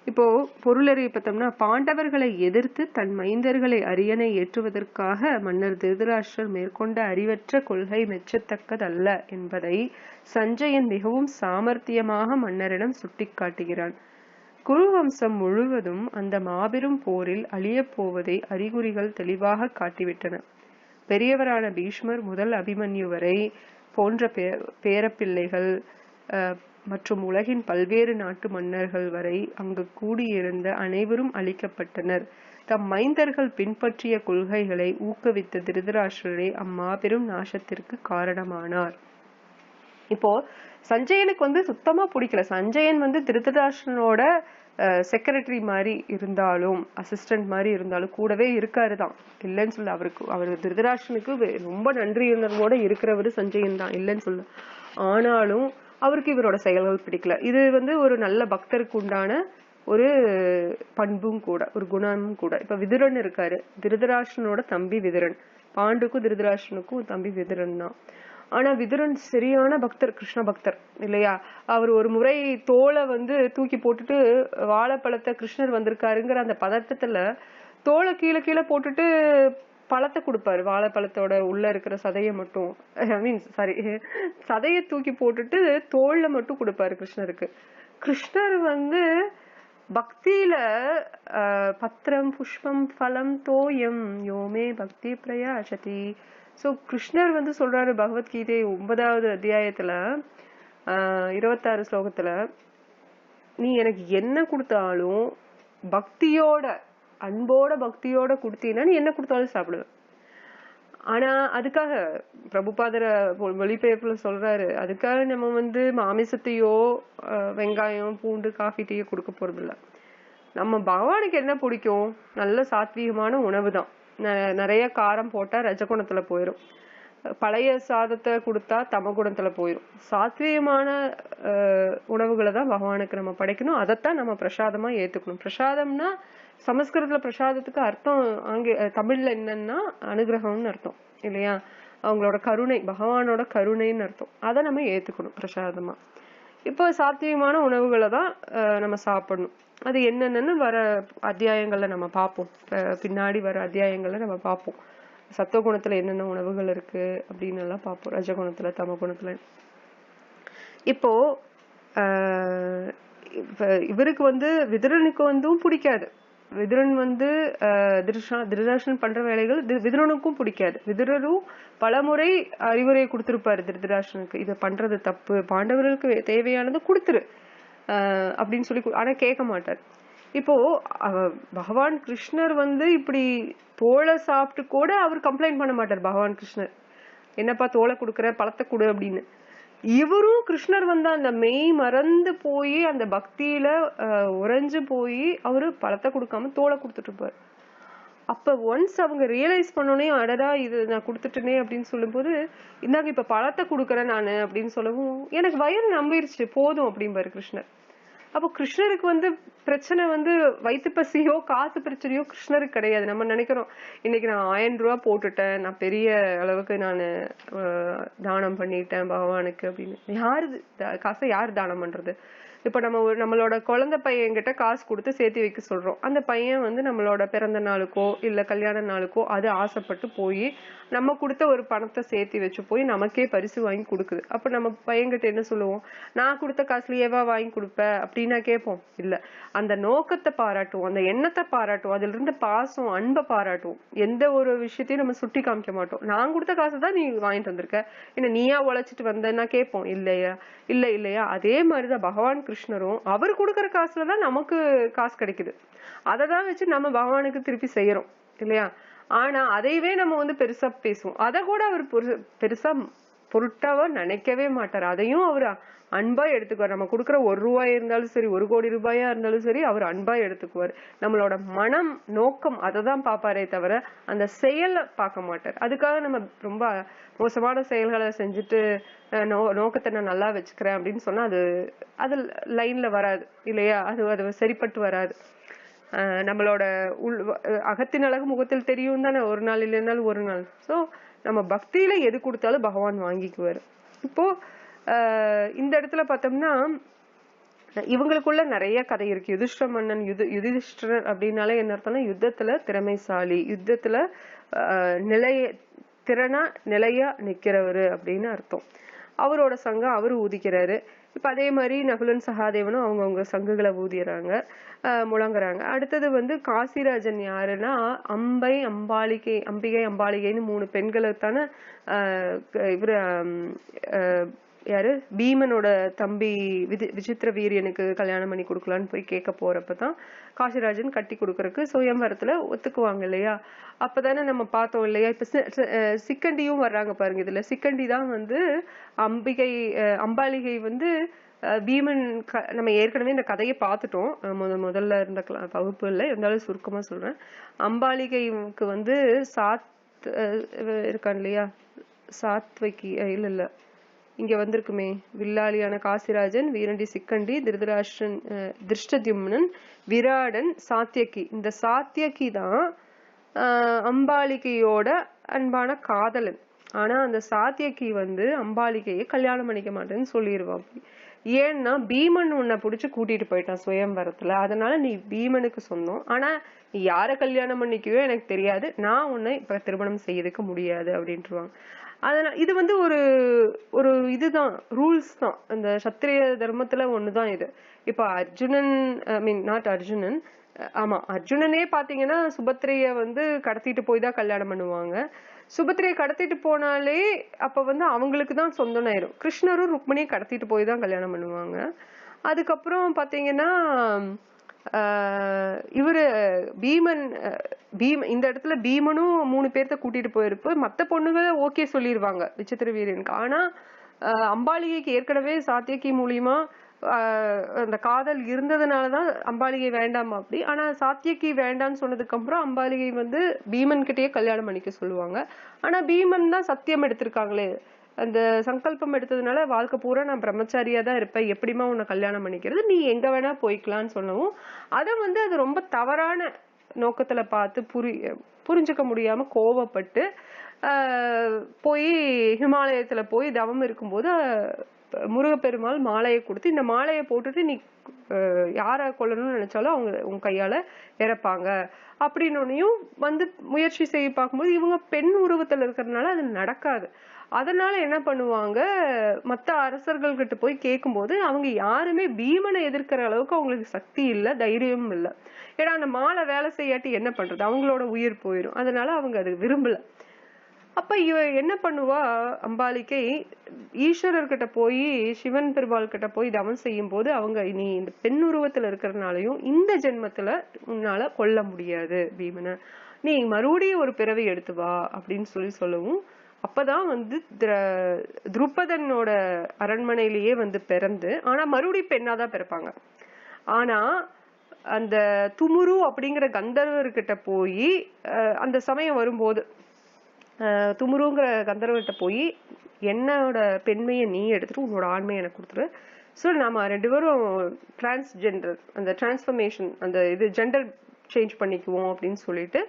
இப்போ பொருளறிவு பார்த்தோம்னா, பாண்டவர்களை எதிர்த்து தன் மைந்தர்களை அரியணை ஏற்றுவதற்காக மன்னர் திருதராஷ்டிரர் மேற்கொண்ட அறிவற்ற கொள்கை மெச்சத்தக்கதல்ல என்பதை சஞ்சயன் மிகவும் சாமர்த்தியமாக மன்னரிடம் சுட்டிக்காட்டுகிறான். குருவம்சம் முழுவதும் அந்த மாபெரும் போரில் அழியப் போவதை அறிகுறிகள் தெளிவாக காட்டிவிட்டன. பெரியவரான பீஷ்மர் முதல் அபிமன்யு வரை போன்ற பேரப்பிள்ளைகள் மற்றும் உலகின் பல்வேறு நாட்டு மன்னர்கள் வரை அங்கு கூடியிருந்த அனைவரும் அழிக்கப்பட்டனர். தம் மைந்தர்கள் பின்பற்றிய கொள்கைகளை ஊக்குவித்த திருதராஷ்டிரரே அம்மாபெரும் நாசத்திற்கு காரணமானார். இப்போ சஞ்சயனுக்கு சுத்தமா பிடிக்கல. சஞ்சயன் திருதராஷ்டிரனோட செக்ரட்டரி மாதிரி இருந்தாலும், அசிஸ்டன்ட் மாதிரி இருந்தாலும் கூடவே இருக்காருதான், இல்லைன்னு சொல்ல. அவர் திருதராஷ்டிரனுக்கு ரொம்ப நன்றி உணர்வோட இருக்கிறவரு சஞ்சயன் தான், இல்லைன்னு சொல்ல. ஆனாலும் அவருக்கு இவரோட செயல்கள் பிடிக்கல. இது ஒரு நல்ல பக்தருக்கு உண்டான ஒரு பண்பும் கூட, ஒரு குணமும் கூட. இப்ப விதுரன் இருக்காரு, திருதராஷ்டிரனோட தம்பி விதுரன். பாண்டுக்கும் திருதராஷ்டிரனுக்கும் தம்பி விதுரன் தான். ஆனா விதுரன் சரியான பக்தர், கிருஷ்ண பக்தர் இல்லையா? அவர் ஒரு முறை தோலை தூக்கி போட்டுட்டு வாழைப்பழத்தை கிருஷ்ணர் வந்திருக்காருங்கிற அந்த பதட்டத்துல தோலை கீழே கீழே போட்டுட்டு பழத்தை கொடுப்பாரு. வாழைப்பழத்தோட உள்ள இருக்கிற சதையை மட்டும், சதையை தூக்கி போட்டுட்டு தோல்ல மட்டும் கொடுப்பாரு கிருஷ்ணருக்கு. கிருஷ்ணர் பக்தியில பத்திரம் புஷ்பம் பலம் தோயம் யோமே பக்தி பிரயாசதி. சோ கிருஷ்ணர் சொல்றாரு பகவத்கீதை 9வது அத்தியாயத்துல 26 ஸ்லோகத்துல, நீ எனக்கு என்ன கொடுத்தாலும் பக்தியோட, அன்போட பக்தியோட கொடுத்தீங்கன்னா நீ என்ன கொடுத்தாலும் சாப்பிடுவேன். ஆனா அதுக்காக பிரபுபாதர மொழிபெயர்ப்புல சொல்றாரு, அதுக்காக நம்ம மாமிசத்தையோ வெங்காயம் பூண்டு காஃபி டீயோ கொடுக்க போறது இல்ல. நம்ம பகவானுக்கு என்ன பிடிக்கும்? நல்ல சாத்வீகமான உணவு தான். நிறைய காரம் போட்டா ரஜகுணத்துல போயிரும், பழைய சாதத்தை கொடுத்தா தமகுணத்துல போயிரும். சாத்வீகமான உணவுகளை தான் பகவானுக்கு நம்ம படைக்கணும். அதைத்தான் நம்ம பிரசாதமா ஏத்துக்கணும். பிரசாதம்னா சமஸ்கிருதத்துல பிரசாதத்துக்கு அர்த்தம் தமிழ்ல என்னன்னா அனுகிரகம்னு அர்த்தம் இல்லையா? அவங்களோட கருணை, பகவானோட கருணைன்னு அர்த்தம். அதை நம்ம ஏத்துக்கணும் பிரசாதமா. இப்போ சாத்தியமான உணவுகளை தான் நம்ம சாப்பிடணும். அது என்னென்னு வர அத்தியாயங்கள்ல நம்ம பார்ப்போம். பின்னாடி வர அத்தியாயங்கள்ல நம்ம பார்ப்போம் சத்துவகுணத்துல என்னென்ன உணவுகள் இருக்கு அப்படின்னு எல்லாம் பார்ப்போம், ரஜகுணத்துல தமகுணத்துல. இப்போ இவருக்கு விதுரனுக்கு பிடிக்காது. விதுரன் திருதராஷ்டிரன் பண்ற வேலைகள் விதுரனுக்கும் பிடிக்காது. விதுரரும் பலமுறை அறிவுரை கொடுத்திருப்பாரு திருதராஷ்டிரனுக்கு, இதை பண்றது தப்பு, பாண்டவர்களுக்கு தேவையானது கொடுத்துரு அப்படின்னு சொல்லி. ஆனா கேட்க மாட்டார். இப்போ பகவான் கிருஷ்ணர் இப்படி தோலை சாப்பிட்டு கூட அவர் கம்ப்ளைண்ட் பண்ண மாட்டார். பகவான் கிருஷ்ணர் என்னப்பா தோலை கொடுக்குற, பழத்தை கொடு அப்படின்னு. இவரும் கிருஷ்ணர் அந்த மெய் மறந்து போய் அந்த பக்தியில உறைஞ்சு போய் அவரு பழத்தை கொடுக்காம தோலை கொடுத்துட்டு இருப்பாரு. அப்ப ஒன்ஸ் அவங்க ரியலைஸ் பண்ணோன்னே, அடடா இது நான் கொடுத்துட்டேனே அப்படின்னு சொல்லும் போது, இந்தாங்க இப்ப பழத்தை கொடுக்குறேன் நானு அப்படின்னு சொல்லவும், எனக்கு வயிறு நம்பிருச்சு போதும் அப்படிம்பாரு கிருஷ்ணர். அப்போ கிருஷ்ணருக்கு பிரச்சனை வயிற்று பசியோ காசு பிரச்சனையோ கிருஷ்ணருக்கு கிடையாது. நம்ம நினைக்கிறோம் இன்னைக்கு நான் 1000 ரூபாய் போட்டுட்டேன், நான் பெரிய அளவுக்கு நான் தானம் பண்ணிட்டேன் பகவானுக்கு அப்படின்னு. யாரு காசை யாரு தானம் பண்றது? இப்ப நம்மளோட குழந்தை பையன் கிட்ட காசு கொடுத்து சேர்த்து வைக்க சொல்றோம். அந்த பையன் நம்மளோட பிறந்த நாளுக்கோ இல்ல கல்யாண நாளுக்கோ அது ஆசைப்பட்டு போய் நம்ம கொடுத்த ஒரு பணத்தை சேர்த்து வச்சு போய் நமக்கே பரிசு வாங்கி கொடுக்குது. அப்ப நம்ம பையன்கிட்ட என்ன சொல்லுவோம்? நான் கொடுத்த காசுலயேவா வாங்கி கொடுப்ப அப்படின்னா கேட்போம்? இல்ல, அந்த நோக்கத்தை பாராட்டுவோம், அந்த எண்ணத்தை பாராட்டுவோம், அதுல இருந்து பாசம் அன்பை பாராட்டுவோம். எந்த ஒரு விஷயத்தையும் நம்ம சுட்டி காமிக்க மாட்டோம். நான் கொடுத்த காசு தான் நீ வாங்கிட்டு வந்திருக்க, என்ன நீயா உழைச்சிட்டு வந்தேன்னா கேட்போம் இல்லையா? இல்லையா? அதே மாதிரிதான் பகவான் கிருஷ்ணரும் அவர் கொடுக்கற காசுலதான் நமக்கு காசு கிடைக்குது. அததான் வச்சு நம்ம பகவானுக்கு திருப்பி செய்யறோம் இல்லையா? ஆனா அதையவே நம்ம பெருசா பேசுவோம். அத கூட அவர் பெருசா பொருட்டாவா நினைக்கவே மாட்டார். அதையும் அவர் அன்பா எடுத்துக்குவார். நம்ம கொடுக்குற 1 ரூபாயா இருந்தாலும் சரி, 1 கோடி ரூபாயா இருந்தாலும் சரி, அவர் அன்பா எடுத்துக்குவார். நம்மளோட மனம் நோக்கம் அததான் பாப்பாரே தவிர அந்த செயலை பார்க்க மாட்டார். அதுக்காக நம்ம ரொம்ப மோசமான செயல்களை செஞ்சுட்டு நோக்கத்தை நான் நல்லா வச்சுக்கிறேன் அப்படின்னு சொன்னா அது லைன்ல வராது இல்லையா? அது சரிப்பட்டு வராது. நம்மளோட அகத்தின் அழகு முகத்தில் தெரியும் தானே, ஒரு நாள் இல்லைனாலும் ஒரு நாள். ஸோ நம்ம பக்தியில எது கொடுத்தாலும் பகவான் வாங்கிக்குவாரு. இப்போ இந்த இடத்துல பார்த்தோம்னா இவங்களுக்குள்ள நிறைய கதை இருக்கு. யுதிஷ்டர் மன்னன், யுதிஷ்டர் அப்படின்னாலே என்ன அர்த்தம்னா யுத்தத்துல திறமைசாலி, யுத்தத்துல திறனா நிலையா நிக்கிறவரு அப்படின்னு அர்த்தம். அவரோட சங்கம் அவரு ஊதிக்கிறாரு. இப்ப அதே மாதிரி நகுலன் சகாதேவனும் அவங்கவுங்க சங்குகளை ஊதிடுறாங்க, முழங்குறாங்க. அடுத்தது வந்து காசிராஜன் யாருன்னா அம்பிகை அம்பாலிகைன்னு 3 பெண்களுக்கான இவரு யாரு பீமனோட தம்பி விசித்திர வீரியனுக்கு கல்யாணம் பண்ணி கொடுக்கலான்னு போய் கேட்க போறப்பதான் காசிராஜன் கட்டி கொடுக்கறதுக்கு சுயம்வரத்துல ஒத்துக்குவாங்க இல்லையா. அப்பதானே நம்ம பார்த்தோம் இல்லையா. இப்ப சிக்கண்டியும் வர்றாங்க பாருங்க. இதுல சிக்கண்டி தான் வந்து அம்பாலிகை வந்து பீமன் நம்ம ஏற்கனவே இந்த கதையை பார்த்துட்டோம் முதல்ல இருந்த வகுப்பு இல்லை, இருந்தாலும் சுருக்கமா சொல்றேன். அம்பாலிகைக்கு வந்து இருக்கான் இல்லையா, சாத்வகி இல்ல இங்க வந்திருக்குமே, வில்லாளியான காசிராஜன், வீரண்டி சிக்கண்டி, திருஷ்டத்யும்னன், விராடன், சாத்தியகி. இந்த சாத்தியகி தான் அம்பாலிகையோட அன்பான காதலன். ஆனா அந்த சாத்தியகி வந்து அம்பாலிகையை கல்யாணம் பண்ணிக்க மாட்டேன்னு சொல்லிடுவான். ஏன்னா பீமன் உன்னை புடிச்சு கூட்டிட்டு போயிட்டான் சுயம்வரத்துல, அதனால நீ பீமனுக்கு சொந்தம், ஆனா நீ யார கல்யாணம் பண்ணிக்கவே எனக்கு தெரியாது, நான் உன்னை இப்ப திருமணம் செய்யறதுக்கு முடியாது அப்படின்ட்டுருவாங்க. அதனால இது வந்து ஒரு இதுதான், ரூல்ஸ் தான், இந்த சத்திரிய தர்மத்துல ஒண்ணுதான் இது. இப்ப அர்ஜுனன், ஐ மீன் நாட் அர்ஜுனன், ஆமா அர்ஜுனனே பாத்தீங்கன்னா சுபத்திரைய வந்து கடத்திட்டு போய் தான் கல்யாணம் பண்ணுவாங்க. சுபத்திரைய கடத்திட்டு போனாலே அப்ப வந்து அவங்களுக்கு தான் சொந்தம் ஆயிரும். கிருஷ்ணரும் ருக்மணியை கடத்திட்டு போய் தான் கல்யாணம் பண்ணுவாங்க. அதுக்கப்புறம் பாத்தீங்கன்னா இவரு பீமன் இந்த இடத்துல பீமனும் 3 பேர்த்த கூட்டிட்டு போயிருப்பு. மத்த பொண்ணுங்க ஓகே சொல்லிருவாங்க விசித்திர வீரனுக்கு. ஆனா அம்பாலிகைக்கு ஏற்கனவே சாத்தியகி மூலியமா அந்த காதல் இருந்ததுனாலதான் அம்பாலிகை வேண்டாம் அப்படி. ஆனா சாத்தியகி வேண்டாம்னு சொன்னதுக்கு அப்புறம் அம்பாலிகை வந்து பீமன் கிட்டயே கல்யாணம் பண்ணிக்க சொல்லுவாங்க. ஆனா பீமன் தான் சத்தியம் எடுத்திருக்காங்களே, அந்த சங்கல்பம் எடுத்ததுனால வாழ்க்கை பூரா நான் பிரம்மச்சாரியா தான் இருப்பேன், எப்படிமா உன்னை கல்யாணம் பண்ணிக்கிறது, நீ எங்க வேணா போய்க்கலான்னு சொல்லவும் அதை வந்து அது ரொம்ப தவறான நோக்கத்துல பார்த்து புரிஞ்சுக்க முடியாம கோவப்பட்டு போய் ஹிமாலயத்துல போய் தவம் இருக்கும்போது முருகப்பெருமாள் மாலையை கொடுத்து, இந்த மாலையை போட்டுட்டு நீ யார கொல்லணும்னு நினைச்சாலும் அவங்க உங்க கையால இறப்பாங்க அப்படின்னோனையும் வந்து முயற்சி செய்ய பார்க்கும்போது இவங்க பெண் உருவத்துல இருக்கிறதுனால அது நடக்காது. அதனால என்ன பண்ணுவாங்க, மத்த அரசர்கள் கிட்ட போய் கேட்கும்போது அவங்க யாருமே பீமனை எதிர்க்கிற அளவுக்கு அவங்களுக்கு சக்தி இல்லை, தைரியமும் இல்லை. ஏன்னா அந்த மாலை வேலை செய்யாட்டி என்ன பண்றது, அவங்களோட உயிர் போயிடும். அதனால அவங்க அது விரும்பல. அப்ப இவ என்ன பண்ணுவா அம்பாலிகை, ஈஸ்வரர்கிட்ட போய் சிவன் பெருமாள் கிட்ட போய் தவம் செய்யும் போது அவங்க நீ இந்த பெண் உருவத்துல இருக்கிறதுனாலையும் இந்த ஜென்மத்துல உன்னால கொல்ல முடியாது பீமனை, நீ மறுபடியும் ஒரு பிறவி எடுத்து வா அப்படின்னு சொல்லவும் அப்பதான் வந்து துருபதனோட அரண்மனையிலேயே வந்து பிறந்து, ஆனா மறுபடியும் பெண்ணாதான் பிறப்பாங்க. ஆனா அந்த துமுரு அப்படிங்கிற கந்தர்வர்கிட்ட போய் அந்த சமயம் வரும்போது துமுருங்கிற கந்தர்வர்கிட்ட போய் என்னோட பெண்மையை நீ எடுத்துட்டு உன்னோட ஆண்மையை எனக்கு கொடுத்துரு, ஸோ நாம 2 பேரும் டிரான்ஸ்ஜெண்டர், அந்த டிரான்ஸ்ஃபர்மேஷன், அந்த இது ஜெண்டர் சேஞ்ச் பண்ணிக்குவோம் அப்படின்னு சொல்லிட்டு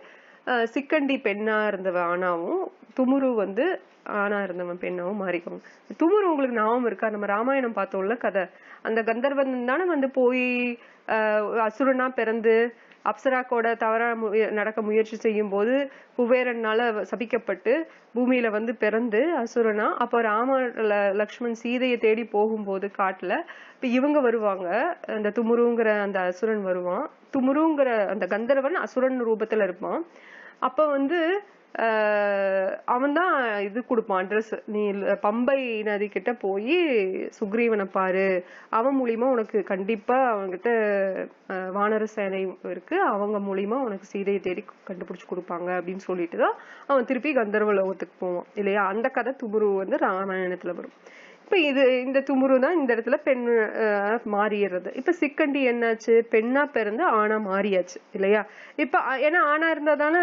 சிக்கண்டி பெண்ணா இருந்தவ ஆணாவும் துமுரு வந்து ஆணா இருந்தவன் பெண்ணாவும் மாறிக்குவாங்க. துமுரு உங்களுக்கு ஞாபகம் இருக்கா, நம்ம ராமாயணம் பார்த்தோம்ல கதை, அந்த கந்தர்வன் தானே வந்து போய் அசுரனா பிறந்து அப்சராக்கோட தவறா நடக்க முயற்சி செய்யும் போது குபேரனால சபிக்கப்பட்டு பூமியில வந்து பிறந்து அசுரனா. அப்போ ராம லக்ஷ்மண் சீதையை தேடி போகும்போது காட்டுல இப்ப இவங்க வருவாங்க, அந்த துமுருங்கிற அந்த அசுரன் வருவான். துமுருங்கிற அந்த கந்தர்வன் அசுரன் ரூபத்துல இருப்பான். அப்ப வந்து அவன் தான் இது கொடுப்பான் அட்ரஸ், நீ பம்பை நதி கிட்ட போய் சுக்ரீவனை பாரு, அவன் மூலியமா உனக்கு கண்டிப்பா அவன்கிட்ட வானர சேனை இருக்கு, அவங்க மூலியமா உனக்கு சீதையை தேடி கண்டுபிடிச்சு கொடுப்பாங்க அப்படின்னு சொல்லிட்டுதான் அவன் திருப்பி கந்தர்வ லோகத்துக்கு போவான் இல்லையா. அந்த கதை துமுரு வந்து ராமாயணத்துல வரும். இப்ப இந்த துமுரு தான் இந்த இடத்துல பெண் மாறிடுறது. இப்ப சிக்கண்டி என்னாச்சு, பெண்ணா பிறந்து ஆணா மாறியாச்சு இல்லையா. இப்ப ஏன்னா ஆணா இருந்தா தானே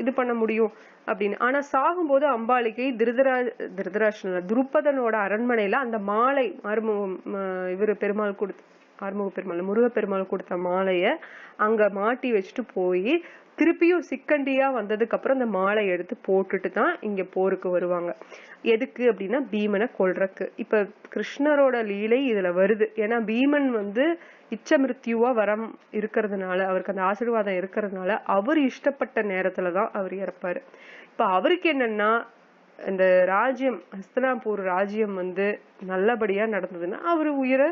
இது பண்ண முடியும் அப்படின்னு. ஆனா சாகும்போது அம்பாலிகை திருதராஷ்டிரன் துருபதனோட அரண்மனையில அந்த மாலை இவரு பெருமாள் ஆறுமுக பெருமாள் முருகப்பெருமாள் கொடுத்த மாலைய அங்க மாட்டி வச்சுட்டு போய் திருப்பியும் சிக்கண்டியா வந்ததுக்கு அப்புறம் அந்த மாலை எடுத்து போட்டுட்டு தான் இங்க போருக்கு வருவாங்க. எதுக்கு அப்படின்னா பீமனை கொல்றக்கு. இப்ப கிருஷ்ணரோட லீலை இதுல வருது. ஏன்னா பீமன் வந்து இச்ச மிருத்யுவா வரம் இருக்கிறதுனால, அவருக்கு அந்த ஆசீர்வாதம் இருக்கிறதுனால அவர் இஷ்டப்பட்ட நேரத்துலதான் அவர் இறப்பாரு. இப்ப அவருக்கு என்னன்னா இந்த ராஜ்யம் ஹஸ்தினாபூர் ராஜ்யம் வந்து நல்லபடியா நடந்ததுன்னா அவரு உயிரை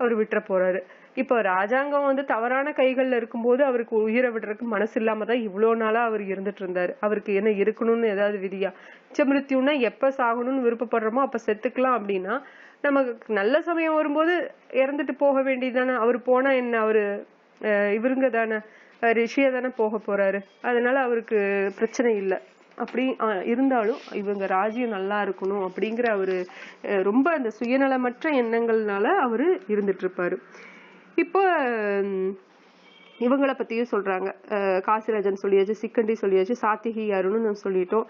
அவர் விட்டுற போறாரு. இப்ப ராஜாங்கம் வந்து தவறான கைகள்ல இருக்கும்போது அவருக்கு உயிரை விடுறதுக்கு மனசு இல்லாமதான் இவ்வளவு நாளா அவர் இருந்துட்டு இருந்தாரு. அவருக்கு என்ன இருக்கணும்னு ஏதாவது விதியா? மிருத்யுன்னா எப்ப சாகணும்னு விருப்பப்படுறோமோ அப்ப செத்துக்கலாம் அப்படின்னா நமக்கு நல்ல சமயம் வரும்போது இறந்துட்டு போக வேண்டியதுதானே. அவரு போனா என்ன, அவரு இவருங்க தானே, ரிஷியா தானே போக போறாரு. அதனால அவருக்கு பிரச்சனை இல்லை. அப்படி இருந்தாலும் இவங்க ராஜ்யம் நல்லா இருக்கணும் அப்படிங்கிற அவரு ரொம்ப அந்த சுயநலமற்ற எண்ணங்கள்னால அவரு இருந்துட்டு இருப்பாரு. இப்போ இவங்கள பத்தியும் சொல்றாங்க. காசிராஜன் சொல்லியாச்சு, சிக்கண்டி சொல்லியாச்சு, சாத்திகி யாருன்னு நம்ம சொல்லிட்டோம்.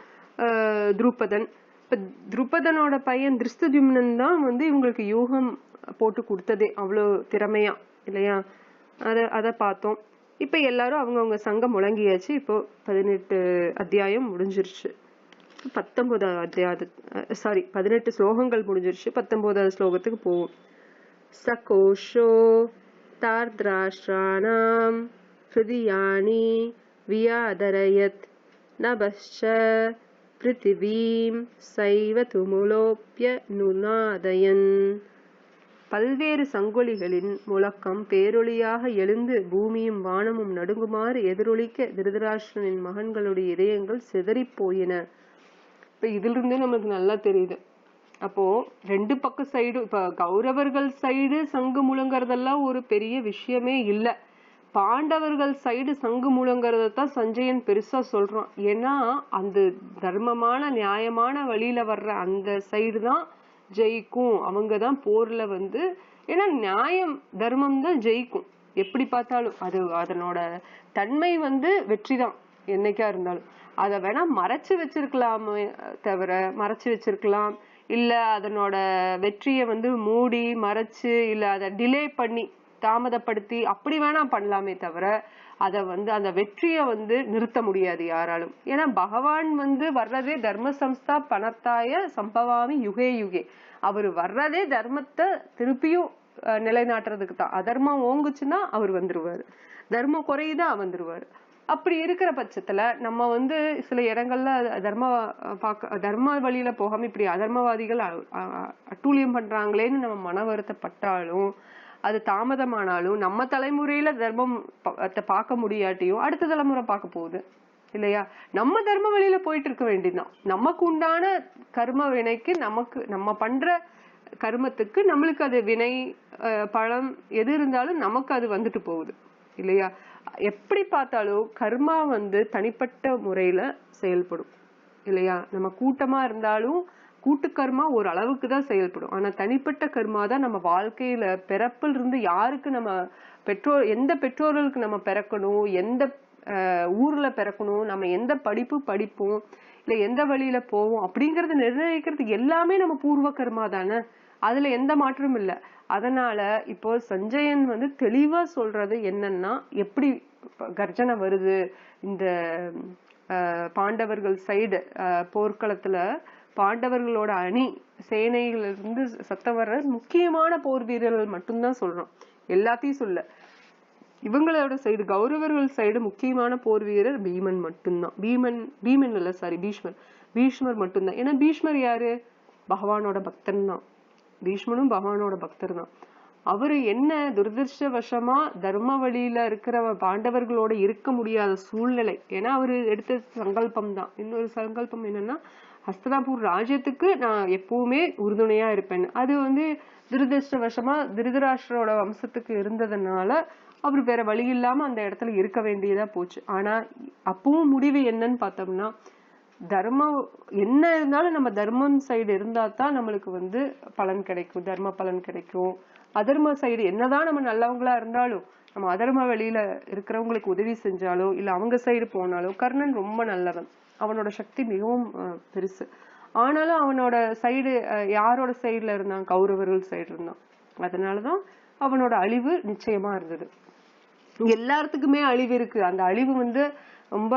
துருபதன். இப்ப துருபதனோட பையன் திருஷ்டத்யும்னன் தான் வந்து இவங்களுக்கு யூகம் போட்டு கொடுத்ததே அவ்வளவு திறமையா இல்லையா. அத பார்த்தோம். இப்ப எல்லாரும் அவங்கவுங்க சங்கம் முழங்கியாச்சு. இப்போ 18 அத்தியாயம் முடிஞ்சிருச்சு. 18 ஸ்லோகங்கள் முடிஞ்சிருச்சு. 19வது ஸ்லோகத்துக்கு போவோம். சகோஷோ தார்த்ராஷ்டிராணாம் ஹிருதியானி வியாதரயத் நபஸ்ச பிருத்திவீம் சைவ துமுலோப்ய நுநாதயன். பல்வேறு சங்கொலிகளின் முழக்கம் பேரொளியாக எழுந்து பூமியும் வானமும் நடுங்குமாறு எதிரொலிக்க திருதராஷ்டிரனின் மகன்களுடைய இதயங்கள் சிதறி போயின. இப்ப இதுல இருந்தே நமக்கு நல்லா தெரியுது. அப்போ ரெண்டு பக்க சைடு, இப்ப கௌரவர்கள் சைடு சங்கு முழங்குறதெல்லாம் ஒரு பெரிய விஷயமே இல்ல. பாண்டவர்கள் சைடு சங்கு முழங்குறதான் சஞ்சயன் பெருசா சொல்றான். ஏன்னா அந்த தர்மமான நியாயமான வழியில வர்ற அந்த சைடு தான் ஜெயிக்கும். அவங்கதான் போர்ல வந்து, ஏன்னா நியாயம் தர்மம் தான் ஜெயிக்கும் எப்படி பார்த்தாலும். அது அதனோட தன்மை வந்து வெற்றிதான் என்னைக்கா இருந்தாலும். அதை வேணா மறைச்சு வச்சிருக்கலாமே தவிர, மறைச்சு வச்சிருக்கலாம், இல்ல அதனோட வெற்றியை வந்து மூடி மறைச்சு, இல்ல அதை டிலே பண்ணி தாமதப்படுத்தி அப்படி வேணா பண்ணலாமே தவிர அத வந்து அந்த வெற்றியை வந்து நிறுத்த முடியாது யாராலும். ஏன்னா பகவான் வந்து வர்றதே தர்ம சம்ஸ்தா பணத்தாய சம்பவாமி யுகே யுகே. அவரு வர்றதே தர்மத்தை திருப்பியும் நிலைநாட்டுறதுக்கு தான். அதர்மம் ஓங்குச்சுன்னா அவர் வந்துருவாரு, தர்மம் குறையுதா வந்துருவாரு. அப்படி இருக்கிற பட்சத்துல நம்ம வந்து சில இடங்கள்ல தர்ம வழியில போகாம இப்படி அதர்மவாதிகள் அட்டூழியம் பண்றாங்களேன்னு நம்ம மன வருத்தப்பட்டாலும், அது தாமதமானாலும், நம்ம தலைமுறையில தர்மம் பார்க்க முடியாட்டியும் அடுத்த தலைமுறை பார்க்க போகுது இல்லையா. நம்ம தர்ம வழியில போயிட்டு இருக்க வேண்டியதுதான். நமக்கு உண்டான கர்ம வினைக்கு, நமக்கு நம்ம பண்ற கர்மத்துக்கு நம்மளுக்கு அது வினை பழம் எது இருந்தாலும் நமக்கு அது வந்துட்டு போகுது இல்லையா. எப்படி பார்த்தாலும் கர்மா வந்து தனிப்பட்ட முறையில செயல்படும் இல்லையா. நம்ம கூட்டமா இருந்தாலும் கூட்டு கர்மா ஒரு அளவுக்கு தான் செயல்படும். ஆனா தனிப்பட்ட கர்மா தான் நம்ம வாழ்க்கையில பிறப்பில் இருந்து யாருக்கு நம்ம எந்த பெற்றோர்களுக்கு நம்ம பிறக்கணும், எந்த ஊர்ல பிறக்கணும், நம்ம எந்த படிப்பு படிப்போம், இல்ல எந்த வழியில போவோம் அப்படிங்கறது நிர்ணயிக்கிறது எல்லாமே நம்ம பூர்வ கர்மா தானே. அதுல எந்த மாற்றமும் இல்ல. அதனால இப்போ சஞ்சயன் வந்து தெளிவா சொல்றது என்னன்னா, எப்படி கர்ஜனை வருது இந்த பாண்டவர்கள் சைடு போர்க்களத்துல பாண்டவர்களோட அணி சேனையில இருந்து சத்தம் வர்ற முக்கியமான போர் வீரர்கள் மட்டும்தான் சொல்றோம், எல்லாத்தையும் சொல்ல. இவங்களோட சைடு கௌரவர்கள் சைடு முக்கியமான போர் வீரர் பீமன் மட்டும்தான். பீமன் இல்ல, சாரி, பீஷ்மர் மட்டும்தான். ஏன்னா பீஷ்மர் யாரு, பகவானோட பக்தன் தான். பீஷ்மனும் பகவானோட பக்தர் தான். அவரு என்ன துரதிருஷ்டவசமா தர்ம வழியில இருக்கிற பாண்டவர்களோட இருக்க முடியாத சூழ்நிலை. ஏன்னா அவரு எடுத்த சங்கல்பம் தான். இன்னொரு சங்கல்பம் என்னன்னா, ஹஸ்தினாபூர் ராஜ்யத்துக்கு நான் எப்பவுமே உறுதுணையா இருப்பேன்னு. அது வந்து துரதிருஷ்டவசமா திருதராஷ்டிரோட வம்சத்துக்கு இருந்ததுனால அவர் வேற வழி இல்லாம அந்த இடத்துல இருக்க வேண்டியதா போச்சு. ஆனா அப்பவும் முடிவு என்னன்னு பார்த்தோம்னா, தர்மம் என்ன இருந்தாலும் நம்ம தர்மம் சைடு இருந்தா தான் நம்மளுக்கு வந்து பலன் கிடைக்கும், தர்ம பலன் கிடைக்கும். அதர்ம சைடு என்னதான் நம்ம நல்லவங்களா இருந்தாலும், நம்ம அதர்ம வழியில இருக்கிறவங்களுக்கு உதவி செஞ்சாலும் இல்ல அவங்க சைடு போனாலும், கர்ணன் ரொம்ப நல்லவன், அவனோட சக்தி மிகவும் பெருசு. ஆனாலும் அவனோட சைடு யாரோட சைடுல இருந்தான், கௌரவர்கள் சைடு இருந்தான். அதனாலதான் அவனோட அழிவு நிச்சயமா இருந்தது. எல்லாத்துக்குமே அழிவு இருக்கு. அந்த அழிவு வந்து ரொம்ப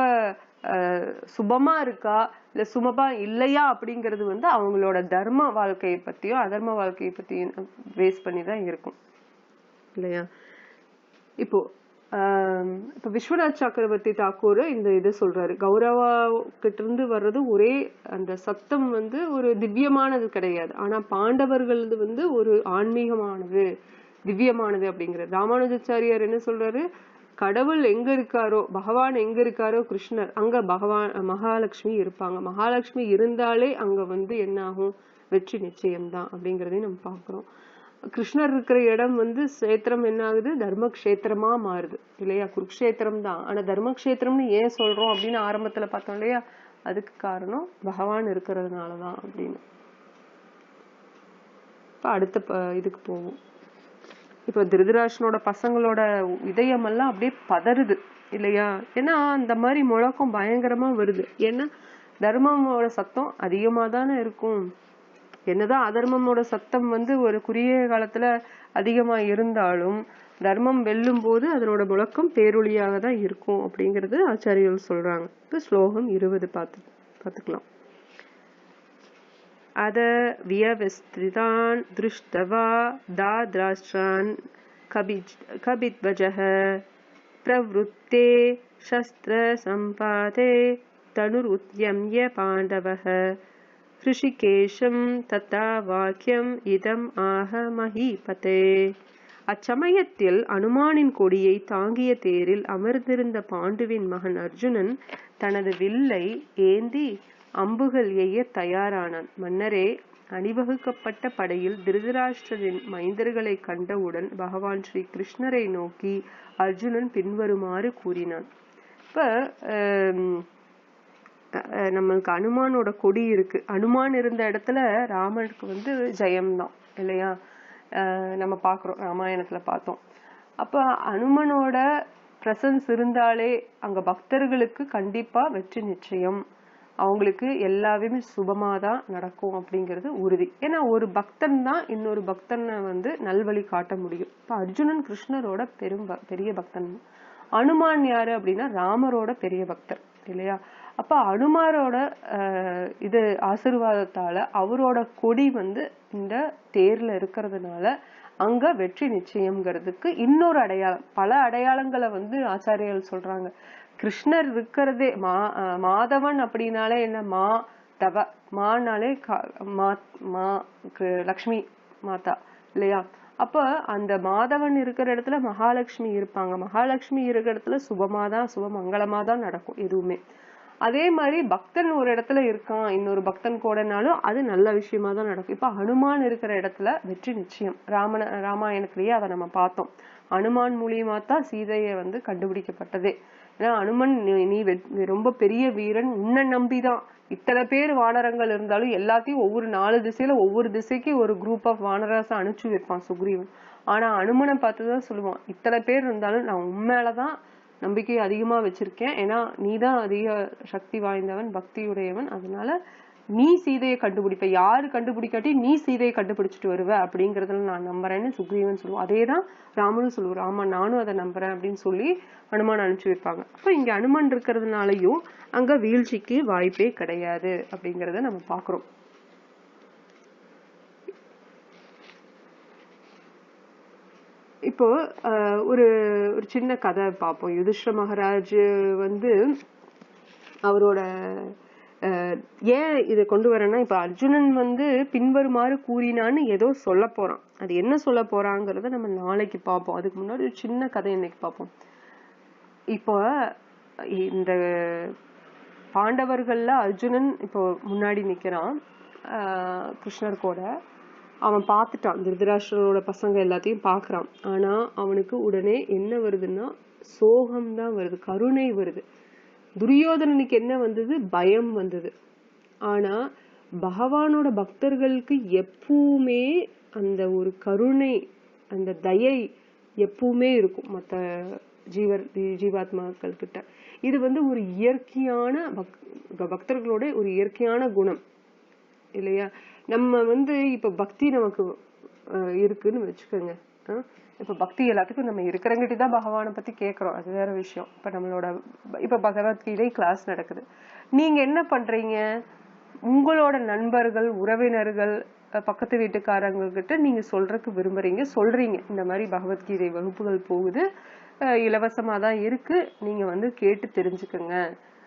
சுபமா இருக்கா இல்ல சுமபா இல்லையா அப்படிங்கிறது வந்து அவங்களோட தர்ம வாழ்க்கையை பத்தியும் அதர்ம வாழ்க்கையை பத்தியும் பேஸ் பண்ணிதான் இருக்கும் இல்லையா. இப்போ இப்ப விஸ்வநாத் சக்கரவர்த்தி தாக்கூர் இந்த இது சொல்றாரு, கௌரவா கிட்ட இருந்து வர்றது ஒரே அந்த சத்தம் வந்து ஒரு திவ்யமானது கிடையாது, ஆனா பாண்டவர்களது வந்து ஒரு ஆன்மீகமானது திவ்யமானது அப்படிங்கிறது. ராமானுஜாச்சாரியார் என்ன சொல்றாரு, கடவுள் எங்க இருக்காரோ, பகவான் எங்க இருக்காரோ கிருஷ்ணர், அங்க பகவான் மகாலட்சுமி இருப்பாங்க. மகாலட்சுமி இருந்தாலே அங்க வந்து என்ன ஆகும், வெற்றி நிச்சயம்தான் அப்படிங்கறதையும் நம்ம பாக்குறோம். கிருஷ்ணர் இருக்கிற இடம் வந்து கஷேத்திரம் என்ன ஆகுது, தர்மக்ஷேத்திரமா மாறுது இல்லையா. குருக்ஷேத்திரம் தான், ஆனா தர்மக்ஷேத்திரம்னு ஏன் சொல்றோம் அப்படின்னு ஆரம்பத்துல பார்த்தோம் இல்லையா, அதுக்கு காரணம் பகவான் இருக்கிறதுனாலதான் அப்படின்னு. இப்ப அடுத்த இதுக்கு போவோம். இப்ப திருதராஷ்டிரனோட பசங்களோட இதயம் எல்லாம் அப்படியே பதறுது இல்லையா. ஏன்னா அந்த மாதிரி முழக்கம் பயங்கரமா வருது. ஏன்னா தர்மமோட சத்தம் அதிகமா தானே இருக்கும். என்னதான் அதர்மமோட சத்தம் வந்து ஒரு குறுகிய காலத்துல அதிகமா இருந்தாலும் தர்மம் வெல்லும் போது அதனோட முழக்கம் பேரொழியாக தான் இருக்கும் அப்படிங்கறது ஆச்சாரியர்கள் சொல்றாங்க. இப்ப ஸ்லோகம் 20 பாத்துக்கலாம். அத வியவஸ்திதான் திருஷ்டவா தாத்ராஷ்டிரான் கபித்வஜஹ பிரவருத்தே சஸ்திர சம்பாதே தனுருத்யம்ய பாண்டவஹ ரிஷிகேஷம் ததா வாக்கியம் இதம் ஆஹ மஹீபதே. அச்சமயத்தில் அனுமானின் கொடியை தாங்கிய தேரில் அமர்ந்திருந்த பாண்டுவின் மகன் அர்ஜுனன் தனது வில்லை ஏந்தி அம்புகள் எய்ய தயாரானான். மன்னரே, அணிவகுக்கப்பட்ட படையில் திருதராஷ்டிரரின் மைந்தர்களை கண்டவுடன் பகவான் ஸ்ரீ கிருஷ்ணரை நோக்கி அர்ஜுனன் பின்வருமாறு கூறினான். இப்ப நம்மளுக்கு அனுமானோட கொடி இருக்கு. அனுமான் இருந்த இடத்துல ராமனுக்கு வந்து ஜெயம்தான் இல்லையா. நம்ம பாக்குறோம், ராமாயணத்துல பார்த்தோம். அப்ப அனுமனோட பிரசன்ஸ் இருந்தாலே அங்க பக்தர்களுக்கு கண்டிப்பா வெற்றி நிச்சயம், அவங்களுக்கு எல்லாமே சுபமாதான் நடக்கும் அப்படிங்கிறது உறுதி. ஏன்னா ஒரு பக்தன் தான் இன்னொரு பக்தனை வந்து நல்வழி காட்ட முடியும். இப்ப அர்ஜுனன் கிருஷ்ணரோட பெரிய பக்தன். அனுமான் யாரு அப்படின்னா ராமரோட பெரிய பக்தர் இல்லையா. அப்ப அனுமாரோட இது ஆசீர்வாதத்தால அவரோட கொடி வந்து இந்த தேர்ல இருக்கிறதுனால அங்க வெற்றி நிச்சயம்ங்கிறதுக்கு இன்னொரு அடையாளம். பல அடையாளங்களை வந்து ஆச்சாரியர்கள் சொல்றாங்க. கிருஷ்ணர் இருக்கிறதே மாதவன் அப்படின்னாலே என்ன, மாதவ, மானாலே லக்ஷ்மி மாதா இல்லையா. அப்ப அந்த மாதவன் இருக்கிற இடத்துல மகாலட்சுமி இருப்பாங்க. மகாலட்சுமி இருக்கிற இடத்துல சுபமாதான் சுபமங்கலமாதான் நடக்கும் எதுவுமே. அதே மாதிரி பக்தன் ஒரு இடத்துல இருக்கான், இன்னொரு பக்தன் கூடனாலும் அது நல்ல விஷயமா தான் நடக்கும். இப்ப ஹனுமான் இருக்கிற இடத்துல வெற்றி நிச்சயம். ராமாயணத்திலேயே அதை நம்ம பார்த்தோம். ஹனுமான் மூலியமா தான் சீதையை வந்து கண்டுபிடிக்கப்பட்டதே. ஏன்னா அனுமன் நீ ரொம்ப பெரிய வீரன், உன்னை நம்பிதான் இத்தனை பேர் வானரங்கள் இருந்தாலும் எல்லாத்தையும் ஒவ்வொரு 4 திசையில ஒவ்வொரு திசைக்கு ஒரு குரூப் ஆஃப் வானராச அனுப்பிச்சு வைப்பான் சுக்ரீவன். ஆனா அனுமனை பார்த்துதான் சொல்லுவான், இத்தனை பேர் இருந்தாலும் நான் உண்மையிலதான் நம்பிக்கை அதிகமா வச்சிருக்கேன். ஏன்னா நீதான் அதிக சக்தி வாய்ந்தவன், பக்தியுடையவன், அதனால நீ சீதையை கண்டுபிடிப்ப, யாரு கண்டுபிடிக்காட்டி நீ சீதையை கண்டுபிடிச்சிட்டு வருவ அப்படிங்கறதுல நான் நம்புறேன்னு சுக்ரீவன் சொல்லுவோம். அதேதான் ராமனும் சொல்லுவார், ஆமா நானும் அதை நம்புறேன் அப்படின்னு சொல்லி அனுமான் அனுப்பிச்சு வைப்பாங்க. அப்ப இங்க அனுமான் இருக்கிறதுனாலயும் அங்க வீழ்ச்சிக்கு வாய்ப்பே கிடையாது அப்படிங்கறத நம்ம பாக்குறோம். இப்போ ஒரு ஒரு சின்ன கதை பார்ப்போம். யுதிஷ்டிர மகாராஜ் வந்து அவரோட ஏன் இதை கொண்டு வரேன்னா, இப்ப அர்ஜுனன் வந்து பின்வருமாறு கூறினான்னு ஏதோ சொல்ல போறான். அது என்ன சொல்ல போறாங்கிறத நம்ம நாளைக்கு பார்ப்போம். அதுக்கு முன்னாடி ஒரு சின்ன கதை இன்னைக்கு பார்ப்போம். இப்போ இந்த பாண்டவர்கள்ல அர்ஜுனன் இப்போ முன்னாடி நிக்கிறான் கிருஷ்ணர் கூட. அவன் பார்த்துட்டான், திருதராஷ்டிரனோட பசங்க எல்லாத்தையும் பாக்குறான். ஆனா அவனுக்கு உடனே என்ன வருதுன்னா சோகம்தான் வருது, கருணை வருது. துரியோதனனுக்கு என்ன வந்தது, பயம் வந்தது. ஆனா பகவானோட பக்தர்களுக்கு எப்பவுமே அந்த ஒரு கருணை, அந்த தயை எப்பவுமே இருக்கும் மற்ற ஜீவாத்மாக்கள் கிட்ட. இது வந்து ஒரு இயற்கையான பக்தர்களோட ஒரு இயற்கையான குணம் இல்லையா. நம்ம வந்து இப்ப பக்தி நமக்கு இருக்குன்னு வச்சுக்கோங்க, இப்ப பக்தி எல்லாத்துக்கும் நம்ம இருக்கிறங்கிட்ட தான் பகவானை பத்தி கேட்கிறோம், அது வேற விஷயம். இப்ப நம்மளோட இப்ப பகவத்கீதை கிளாஸ் நடக்குது, நீங்க என்ன பண்றீங்க? உங்களோட நண்பர்கள், உறவினர்கள், பக்கத்து வீட்டுக்காரங்க கிட்ட நீங்க சொல்றதுக்கு விரும்புறீங்க, சொல்றீங்க இந்த மாதிரி பகவத்கீதை வகுப்புகள் போகுது, இலவசமா தான் இருக்கு, நீங்க வந்து கேட்டு தெரிஞ்சுக்கங்க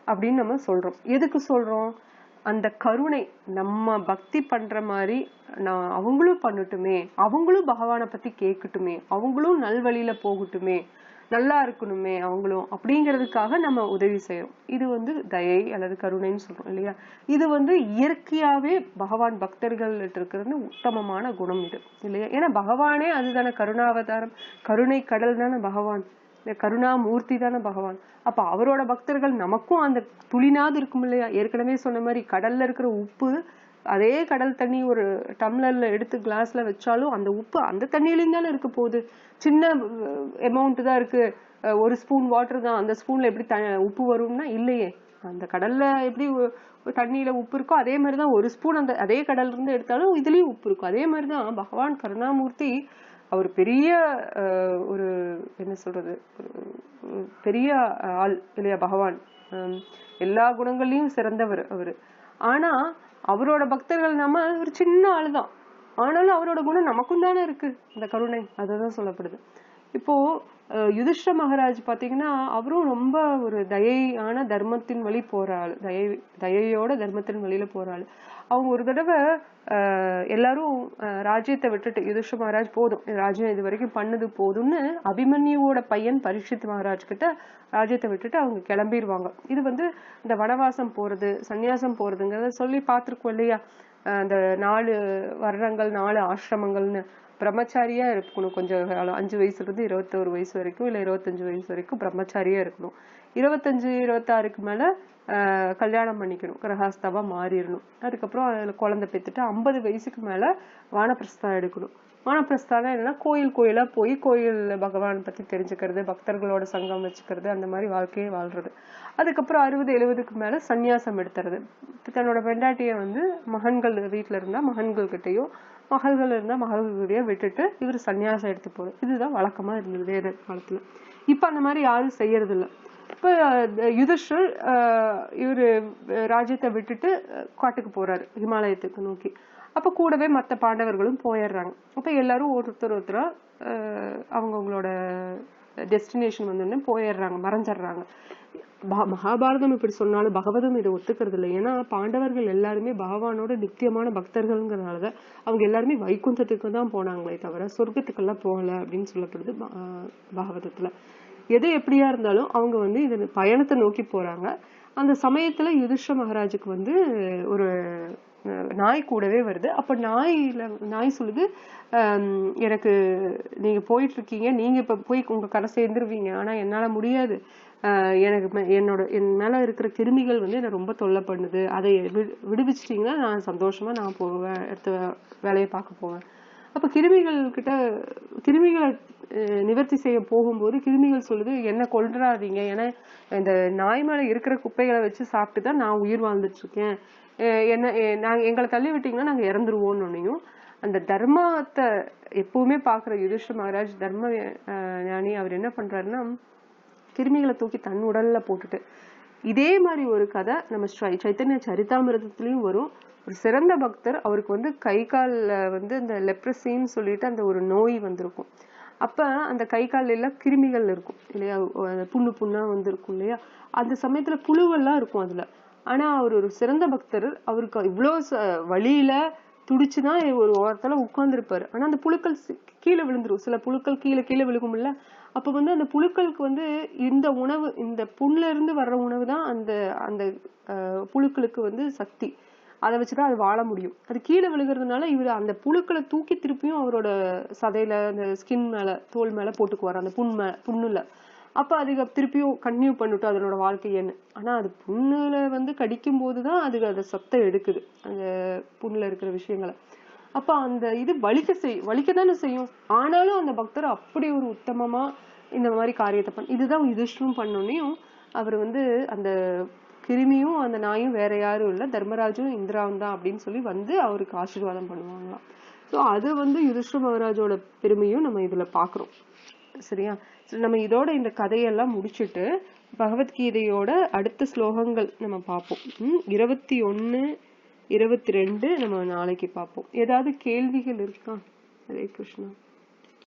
அப்படின்னு நம்ம சொல்றோம். எதுக்கு சொல்றோம்? அந்த கருணை, நம்ம பக்தி பண்ற மாதிரி நான் அவங்களும் பண்ணட்டுமே, அவங்களும் பகவானை பத்தி கேட்கட்டுமே, அவங்களும் நல்வழியில போகட்டுமே, நல்லா இருக்கணுமே அவங்களும், அப்படிங்கிறதுக்காக நம்ம உதவி செய்யறோம். இது வந்து தயை அல்லது கருணைன்னு சொல்றோம் இல்லையா? இது வந்து இயற்கையாவே பகவான் பக்தர்கள் இருக்கிறது உத்தமமான குணம் இது இல்லையா? ஏன்னா பகவானே அதுதானே கருணாவதாரம், கருணை கடல் தானே பகவான், கருணாமூர்த்தி தானே பகவான். அப்ப அவரோட பக்தர்கள் நமக்கும் அந்த துளினாது இருக்கும் இல்லையா? ஏற்கனவே சொன்ன மாதிரி கடல்ல இருக்கிற உப்பு, அதே கடல் தண்ணி ஒரு டம்ளர்ல எடுத்து கிளாஸ்ல வச்சாலும் அந்த உப்பு அந்த தண்ணியிலையும் தானே இருக்க போகுது. சின்ன அமௌண்ட் தான் இருக்கு, ஒரு ஸ்பூன் வாட்டர் தான், அந்த ஸ்பூன்ல எப்படி உப்பு வரும்னா இல்லையே. அந்த கடல்ல எப்படி தண்ணியில உப்பு இருக்கோ அதே மாதிரிதான் ஒரு ஸ்பூன் அந்த அதே கடல்ல இருந்து எடுத்தாலும் இதுலயும் உப்பு இருக்கும். அதே மாதிரிதான் பகவான் கருணாமூர்த்தி, அவர் பெரிய ஒரு என்ன சொல்றது, பெரிய ஆள் இல்லையா பகவான், எல்லா குணங்களையும் சிறந்தவர் அவரு. ஆனா அவரோட பக்தர்கள் நம்ம ஒரு சின்ன ஆளுதான், ஆனாலும் அவரோட குணம் நமக்கும் தானே இருக்கு, இந்த கருணை, அதுதான் சொல்லப்படுது. இப்போ யுதிஷ்ட மகாராஜ் பாத்தீங்கன்னா அவரும் ரொம்ப ஒரு தயையான தர்மத்தின் வழி போற ஆளு, தயையோட தர்மத்தின் வழியில போற ஆளு. அவங்க ஒரு தடவை எல்லாரும் ராஜ்யத்தை விட்டுட்டு, யுதிஷ்ட மகாராஜ் போதும் ராஜ்யம் இது வரைக்கும் பண்ணது போதும்னு அபிமன்யுவோட பையன் பரீட்சித் மகாராஜ் கிட்ட ராஜ்யத்தை விட்டுட்டு அவங்க கிளம்பிடுவாங்க. இது வந்து இந்த வனவாசம் போறது, சன்னியாசம் போறதுங்கிறத சொல்லி பார்த்திருக்கோம் இல்லையா? அந்த 4 வருடங்கள் 4 ஆசிரமங்கள்னு, பிரம்மச்சாரியா இருக்கணும் கொஞ்சம் காலம், 5 வயசுல இருந்து 21 வயசு வரைக்கும், இல்ல 25 வயசு வரைக்கும் பிரம்மச்சாரியா இருக்கணும். 25 26க்கு மேல கல்யாணம் பண்ணிக்கணும், கிரகஸ்தவா மாறிடணும். அதுக்கப்புறம் அதுல குழந்தை பெற்றுட்டு 50 வயசுக்கு மேல வானப்பிரஸ்தம் எடுக்கணும். வானப்பிரஸ்தானம் என்னன்னா கோயில் கோயிலா போய் கோயில் பகவான் பத்தி தெரிஞ்சுக்கிறது, பக்தர்களோட சங்கம் வச்சுக்கிறது, அந்த மாதிரி வாழ்க்கையை வாழ்றது. அதுக்கப்புறம் 60 70க்கு மேல சன்னியாசம் எடுத்துறது. தன்னோட பெண்டாட்டிய வந்து மகன்கள் வீட்டுல இருந்தா மகன்கள் கிட்டையும், மகள்கள் இருந்தா மகள்கிட்டயோ விட்டுட்டு இவர் சன்னியாசம் எடுத்து போறது. இதுதான் வழக்கமா இருந்தது வேத காலத்துல. இப்ப அந்த மாதிரி யாரும் செய்யறது இல்லை. இப்ப யுதிஷ்டர் இவரு ராஜ்யத்தை விட்டுட்டு காட்டுக்கு போறாரு, ஹிமாலயத்துக்கு நோக்கி. அப்ப கூடவே மத்த பாண்டவர்களும் போயிடுறாங்க. அப்ப எல்லாரும் ஒருத்தரா அவங்கவுங்களோட டெஸ்டினேஷன் வந்து போயிடுறாங்க, மறைஞ்சிடுறாங்க. மகாபாரதம் இப்படி சொன்னாலும் பகவதம் இதை ஒத்துக்கிறது இல்லை. ஏன்னா பாண்டவர்கள் எல்லாருமே பகவானோட நித்தியமான பக்தர்கள்ங்கிறதுனாலதான் அவங்க எல்லாருமே வைகுந்தத்துக்கு தான் போனாங்களே தவிர சொர்க்கத்துக்கெல்லாம் போகல அப்படின்னு சொல்லப்படுது பாகவதத்துல. எது எப்படியா இருந்தாலும் அவங்க வந்து இது பயணத்தை நோக்கி போறாங்க. அந்த சமயத்துல யுதிஷ்ட மகாராஜுக்கு வந்து ஒரு நாய் கூடவே வருது. அப்ப நாய் சொல்லுது, எனக்கு நீங்க போயிட்டு இருக்கீங்க, நீங்க இப்ப போய் உங்க கரை சேர்ந்துருவீங்க, ஆனா என்னால முடியாது, எனக்கு என் மேல இருக்கிற கிருமிகள் வந்து என்ன ரொம்ப தொல்லை பண்ணுது, அதை விடுவிச்சிட்டீங்கன்னா நான் சந்தோஷமா நான் போவேன், அடுத்த வேலையை பார்க்க போவேன். அப்ப கிருமிகளை நிவர்த்தி செய்ய போகும்போது கிருமிகள் சொல்லுது, என்ன கொல்றாதீங்க, ஏன்னா இந்த நாய் மேல இருக்கிற குப்பைகளை வச்சு சாப்பிட்டுதான் நான் உயிர் வாழ்ந்துட்டு இருக்கேன், எங்களை தள்ளி விட்டீங்கன்னா நாங்க இறந்துருவோம்னு. அந்த தர்மத்தை எப்பவுமே பாக்குற யுதிஷ்ட மகாராஜ் தர்ம ஞானி, அவர் என்ன பண்றாருன்னா கிருமிகளை தூக்கி தன் உடல்ல போட்டுட்டு, இதே மாதிரி ஒரு கதை நம்ம சைத்தன்ய சரிதாமிரதத்திலயும் வரும். ஒரு சிறந்த பக்தர், அவருக்கு வந்து கை கால்ல வந்து இந்த லெப்ரசின்னு சொல்லிட்டு அந்த ஒரு நோய் வந்திருக்கும். அப்ப அந்த கை கால்ல எல்லாம் கிருமிகள் இருக்கும் இல்லையா, புண்ணா வந்திருக்கும் இல்லையா, அந்த சமயத்துல புழுவெல்லாம் இருக்கும் அதுல. ஆனா அவர் ஒரு சிறந்த பக்தர், அவருக்கு இவ்வளவு வழியில துடிச்சுதான் ஒரு ஓரத்துல உட்கார்ந்து இருப்பாரு. ஆனா அந்த புழுக்கள் கீழே விழுந்துரும், சில புழுக்கள் கீழே விழுகும்ல. அப்ப வந்து அந்த புழுக்களுக்கு வந்து இந்த உணவு, இந்த புண்ணுல இருந்து வர்ற உணவு தான் அந்த அந்த புழுக்களுக்கு வந்து சக்தி, அதை வச்சுதான் அது வாழ முடியும். அது கீழே விழுகிறதுனால இவர் அந்த புழுக்களை தூக்கி திருப்பியும் அவரோட சதையில, அந்த ஸ்கின் மேல, தோல் மேல போட்டுக்குவாரு, அந்த புண்ணுல. அப்ப அதுக்கு திருப்பியும் கன்டினியூ பண்ணிட்டோம் அதனோட வாழ்க்கையன்னு. ஆனா அது புண்ணுல வந்து கடிக்கும் போதுதான் அதுக்கு அந்த சத்தை எடுக்குது, அந்த புண்ணுல இருக்கிற விஷயங்களை. அப்ப அந்த இது வலிக்கத்தானே செய்யும். ஆனாலும் அந்த பக்தர் அப்படி ஒரு உத்தமமா இந்த மாதிரி காரியத்தை இதுதான் யுதிஷ்டரும் பண்ணோன்னையும் அவர் வந்து அந்த கிருமியும் அந்த நாயும் வேற யாரும் இல்ல, தர்மராஜும் இந்திராவும் தான் அப்படின்னு சொல்லி வந்து அவருக்கு ஆசீர்வாதம் பண்ணுவாங்களாம். ஸோ அது வந்து யுதிஷ்டிர மகாராஜோட பெருமையும் நம்ம இதுல பாக்குறோம். சரியா? நம்ம இதோட இந்த கதையெல்லாம் முடிச்சுட்டு பகவத்கீதையோட அடுத்த ஸ்லோகங்கள் நம்ம பார்ப்போம். 21, 22 நம்ம நாளைக்கு பார்ப்போம். ஏதாவது கேள்விகள் இருக்கா? ஹரே கிருஷ்ணா.